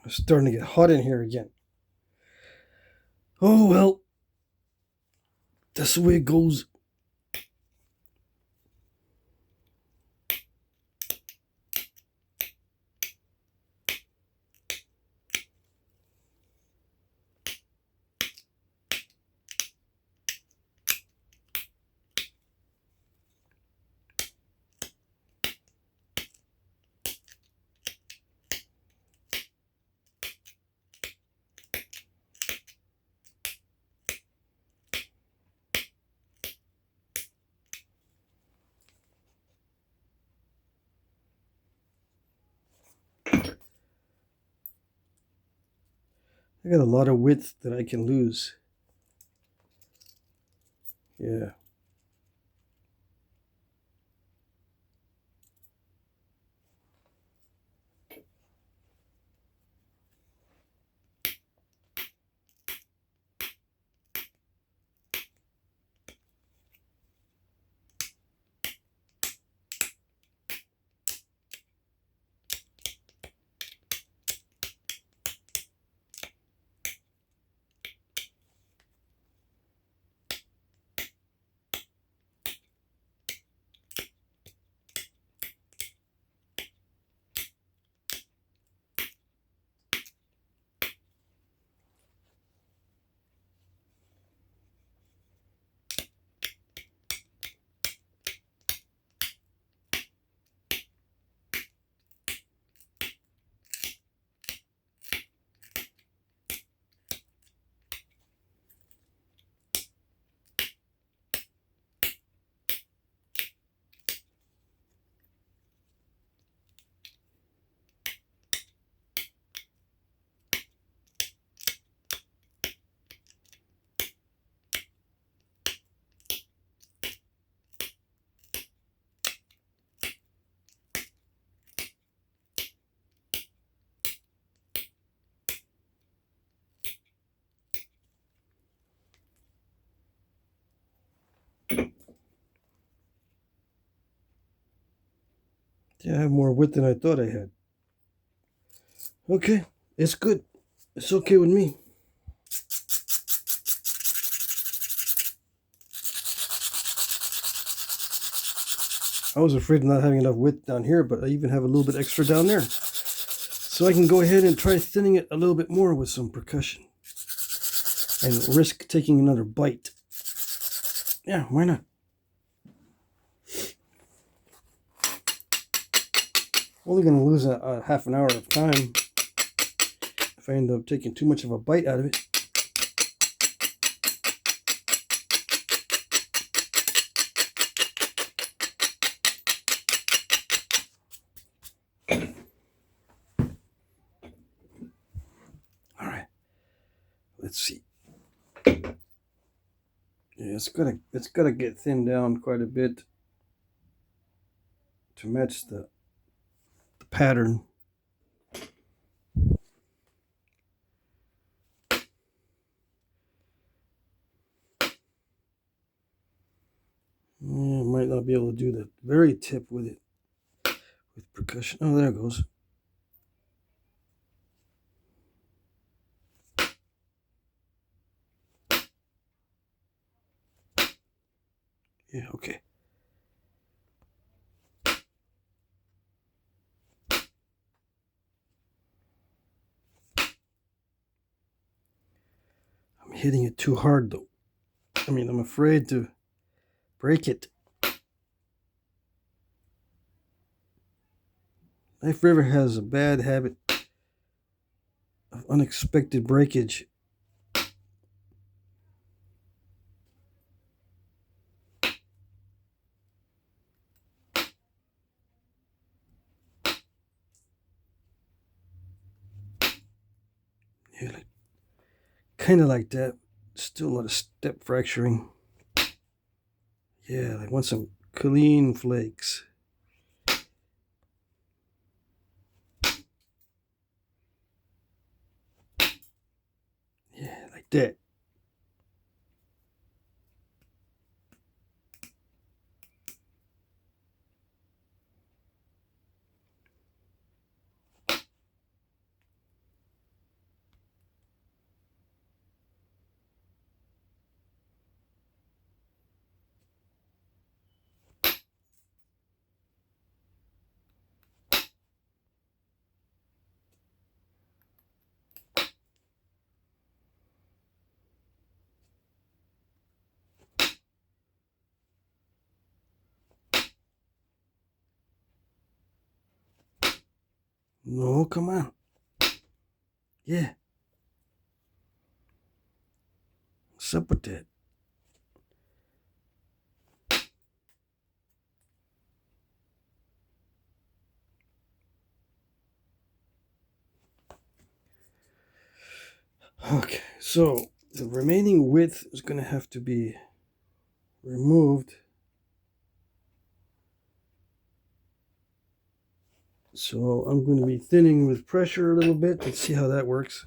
It's starting to get hot in here again. Oh well. That's the way it goes. I got a lot of width that I can lose. Yeah. Yeah, I have more width than I thought I had. Okay, it's good. It's okay with me. I was afraid of not having enough width down here, but I even have a little bit extra down there. So I can go ahead and try thinning it a little bit more with some percussion. And risk taking another bite. Yeah, why not? Only going to lose a half an hour of time if I end up taking too much of a bite out of it. All right, let's see. Yeah, it's gotta get thinned down quite a bit to match the pattern. Yeah, might not be able to do the very tip with it with percussion. Oh, there it goes. Yeah, okay. I'm hitting it too hard though. I mean, I'm afraid to break it. Knife River has a bad habit of unexpected breakage. Yeah, like, kind of like that. Still a lot of step fracturing. Yeah, I want some clean flakes. Yeah, like that. No, come on. Yeah. What's up with that? Okay, so the remaining width is going to have to be removed. So I'm going to be thinning with pressure a little bit. Let's see how that works.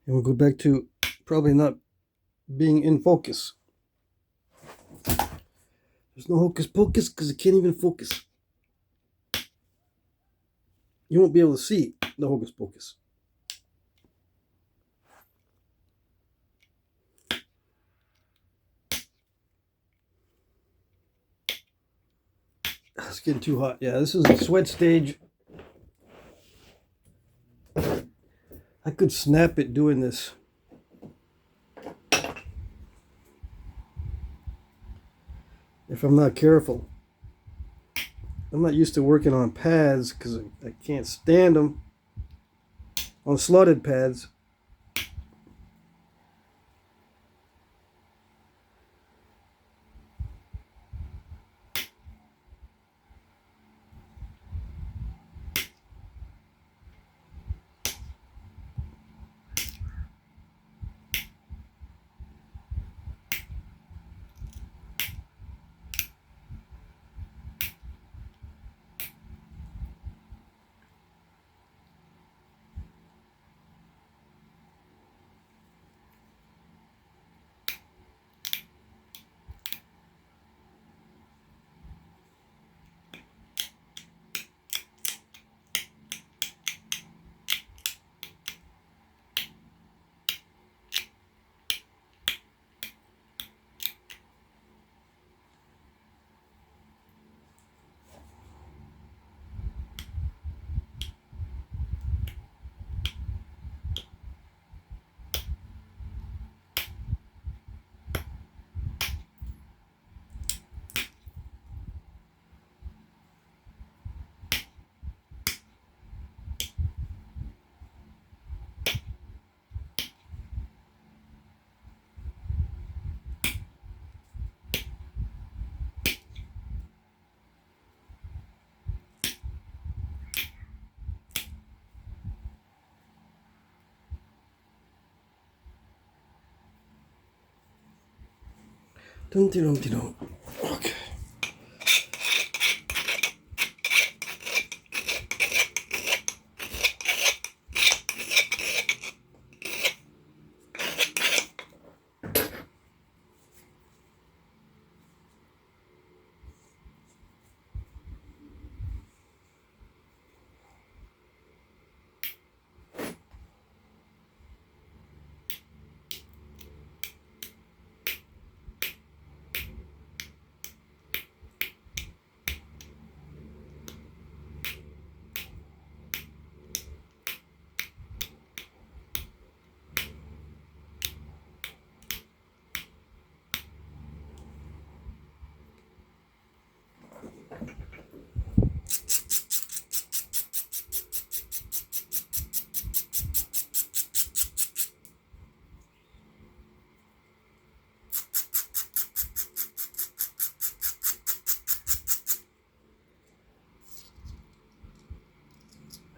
And we'll go back to probably not being in focus. There's no hocus pocus because it can't even focus. You won't be able to see the hocus pocus. It's getting too hot. Yeah, this is the sweat stage. I could snap it doing this. If I'm not careful. I'm not used to working on pads because I can't stand them on slotted pads. Dum-de-dum-de-dum. Okay.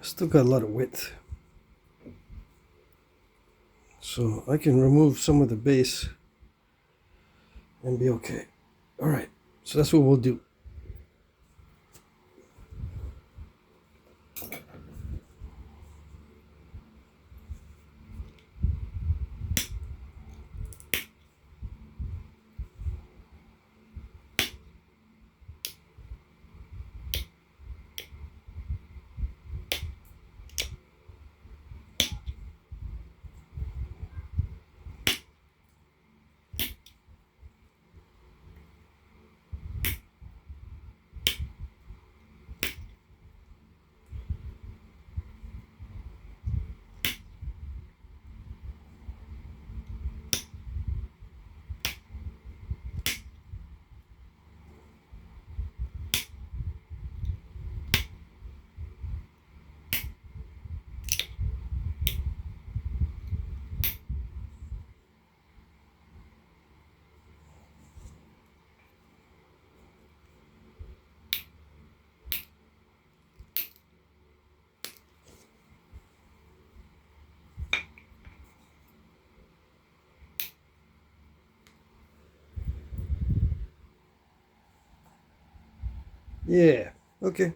Still got a lot of width. So I can remove some of the base and be okay. All right, so that's what we'll do. Yeah, okay.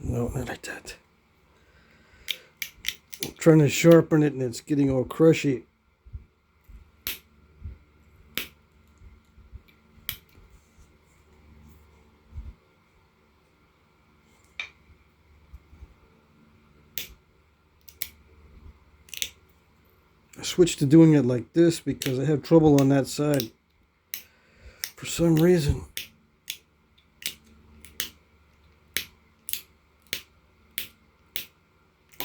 No, not like that. I'm trying to sharpen it and it's getting all crushy. I switched to doing it like this because I have trouble on that side for some reason.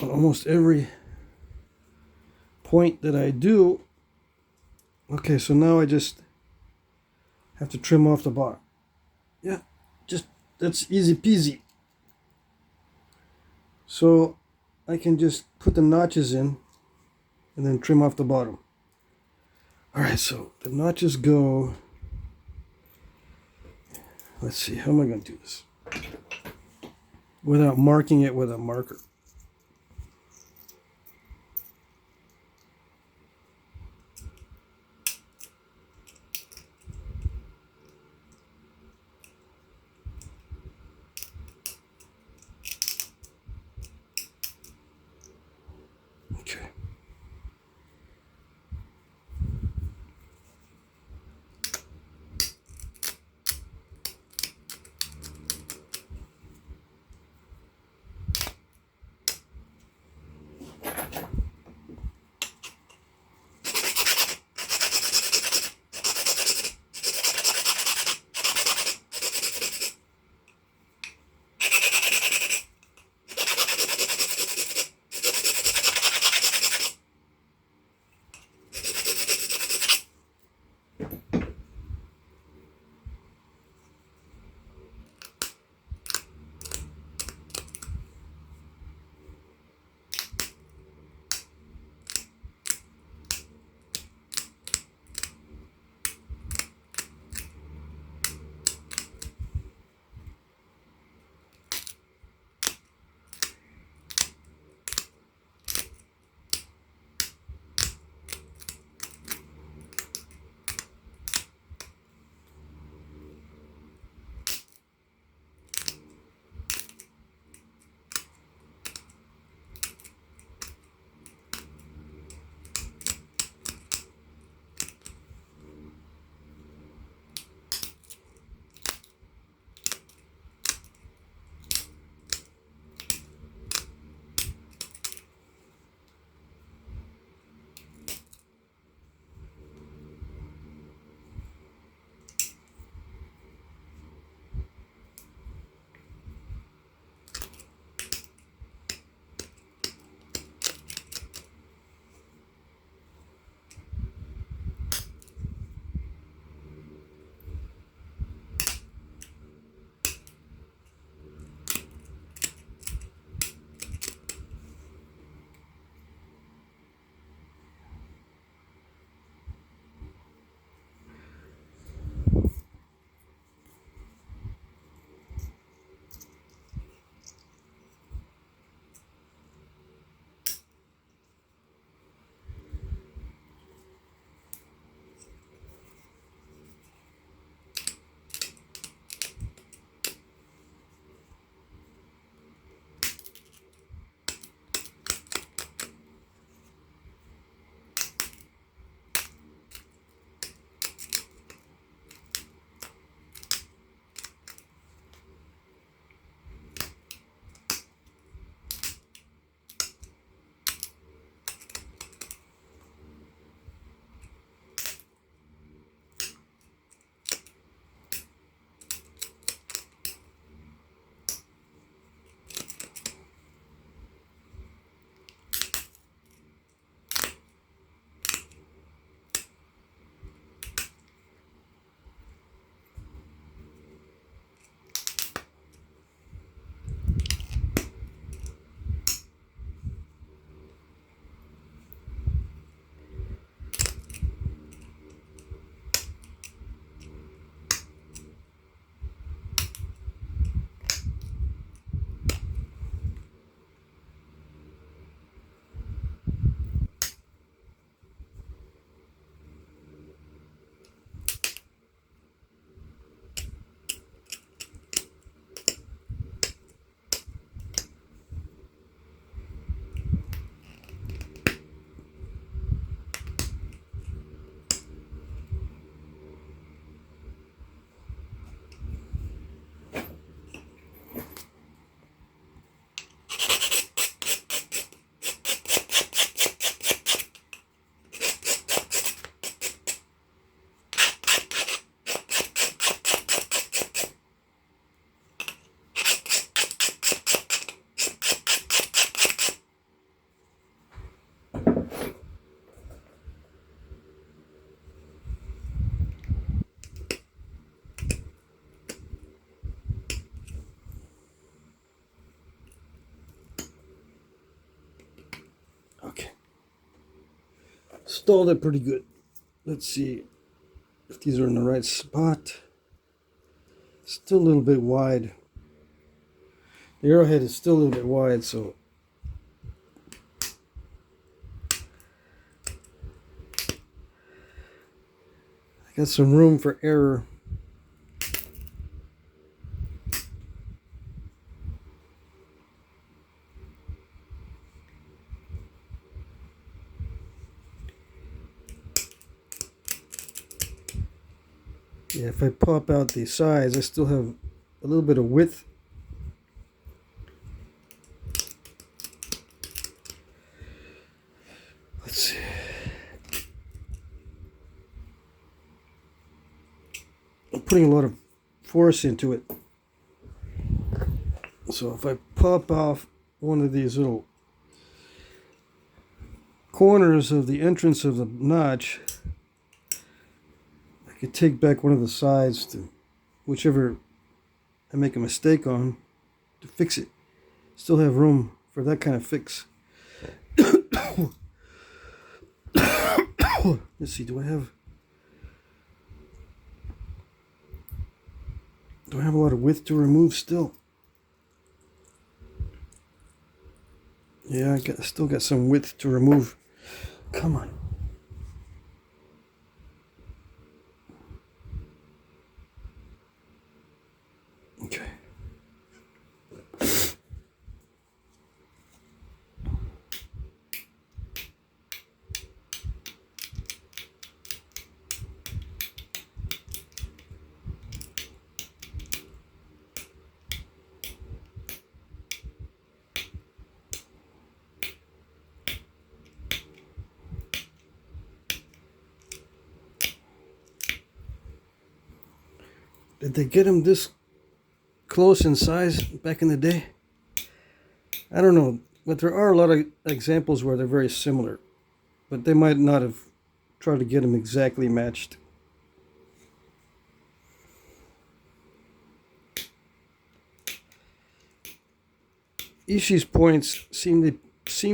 On almost every point that I do. Okay, so now I just have to trim off the bottom. Yeah, just that's easy peasy. So I can just put the notches in and then trim off the bottom. Alright, so the notches go. Let's see, how am I going to do this without marking it with a marker? Okay. installed it pretty good. Let's see if these are in the right spot. Still a little bit wide. The arrowhead is still a little bit wide, so I got some room for error. Yeah, if I pop out the sides, I still have a little bit of width. Let's see. I'm putting a lot of force into it. So if I pop off one of these little corners of the entrance of the notch, I could take back one of the sides to whichever I make a mistake on to fix it. Still have room for that kind of fix. Let's see, do I have a lot of width to remove still? Yeah, I still got some width to remove. Come on. Okay. Did they get them this close in size back in the day? I don't know, but there are a lot of examples where they're very similar, but they might not have tried to get them exactly matched. Ishii's points seem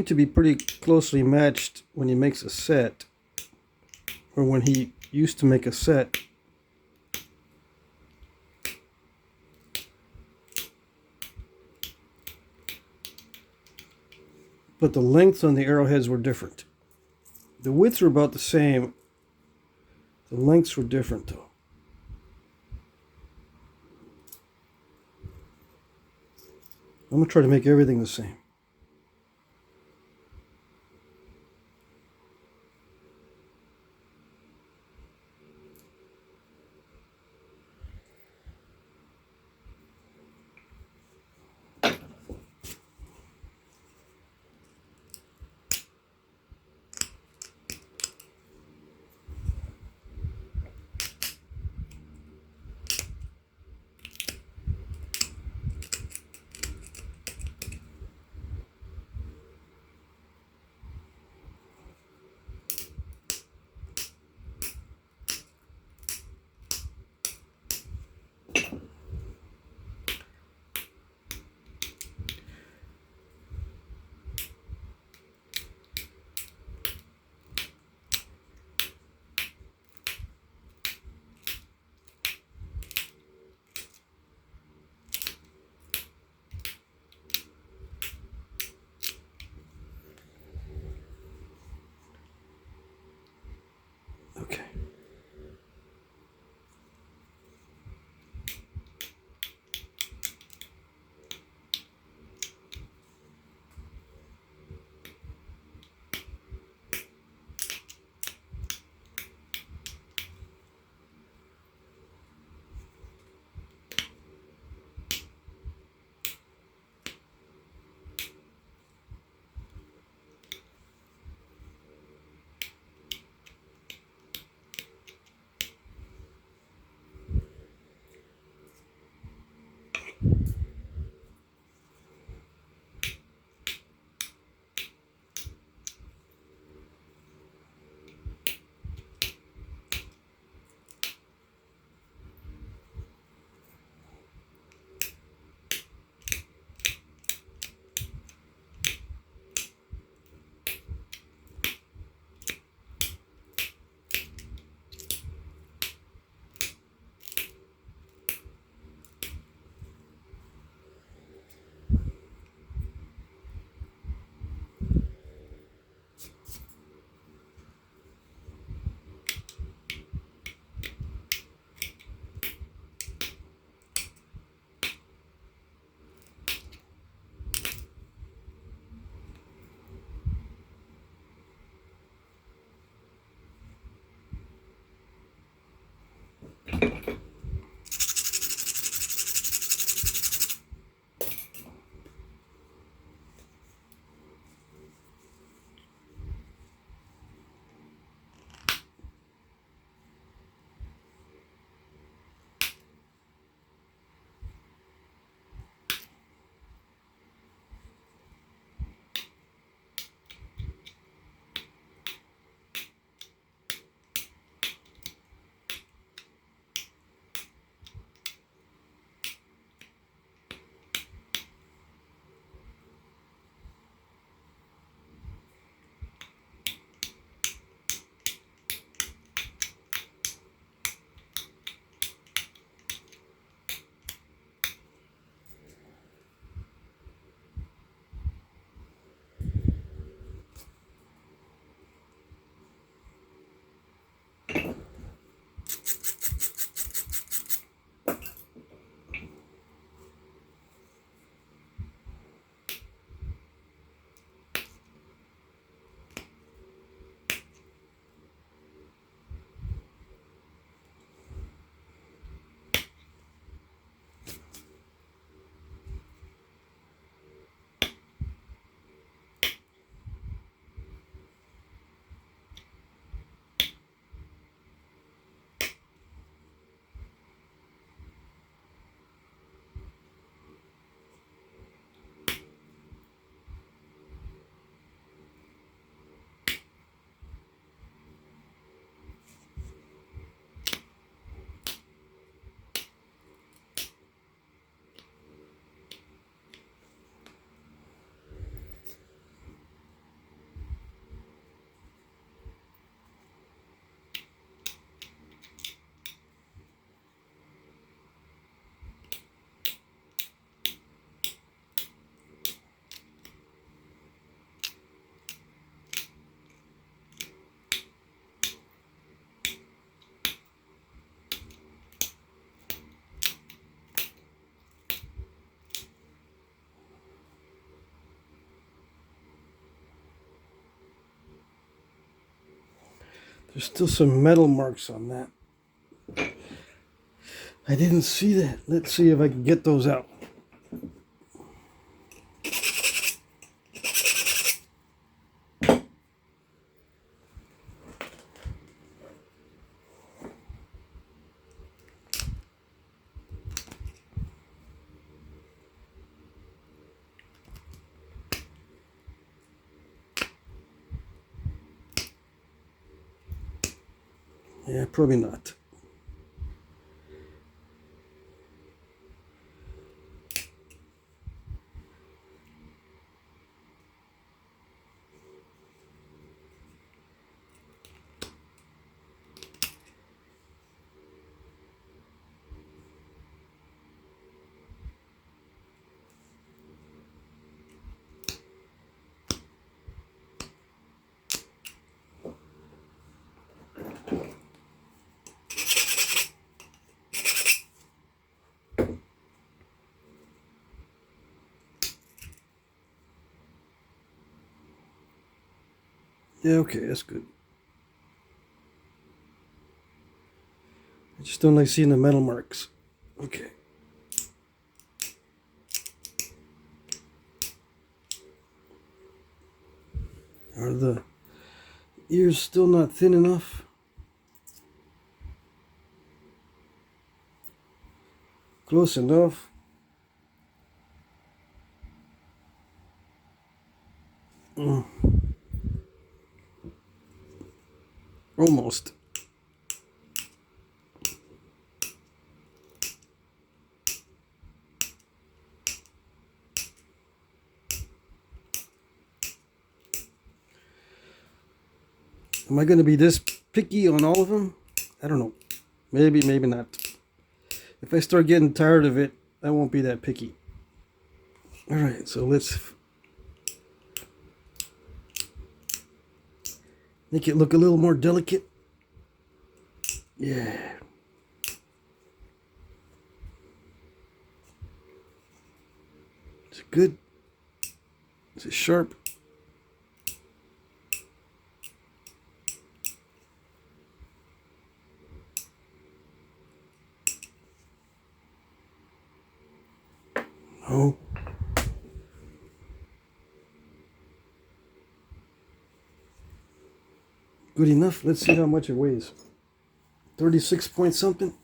to be pretty closely matched when he makes a set, or when he used to make a set. But the lengths on the arrowheads were different. The widths were about the same. The lengths were different though. I'm going to try to make everything the same. There's still some metal marks on that. I didn't see that. Let's see if I can get those out. Yeah, probably not. Yeah, okay, that's good. I just don't like seeing the metal marks. Okay. Are the ears still not thin enough? Close enough. Almost. Am I going to be this picky on all of them? I don't know. Maybe, maybe not. If I start getting tired of it, I won't be that picky. All right, so let's make it look a little more delicate. Yeah. Is it good? Is it sharp? Good enough. Let's see how much it weighs. 36 point something.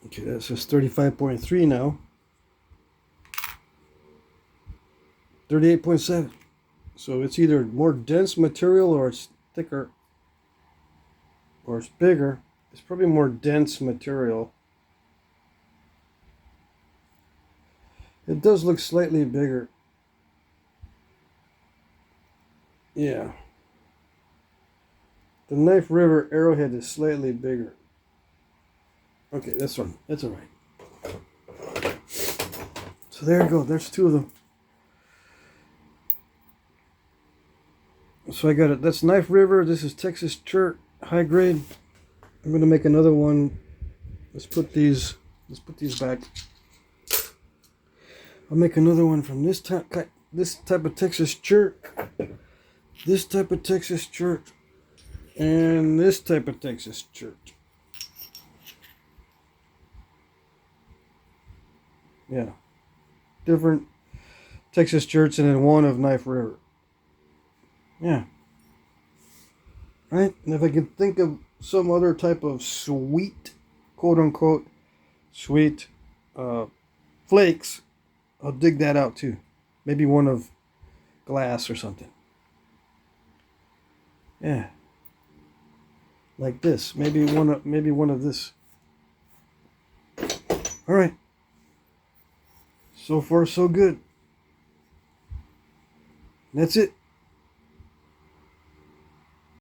Okay, that says 35.3 now. 38.7. So it's either more dense material or it's thicker or it's bigger. It's probably more dense material. It does look slightly bigger. Yeah. The Knife River Arrowhead is slightly bigger. Okay, that's all right. So there you go. There's two of them. So I got it. That's Knife River. This is Texas Chert high grade. I'm going to make another one. Let's put these back. I'll make another one from this type of Texas Chert. This type of Texas Chert. And this type of Texas Chert. Yeah. Different Texas Cherts and then one of Knife River. Yeah. Right? And if I can think of some other type of sweet, quote unquote, sweet flakes, I'll dig that out too. Maybe one of glass or something. Yeah. Like this. Maybe one of this. All right. So far, so good. That's it.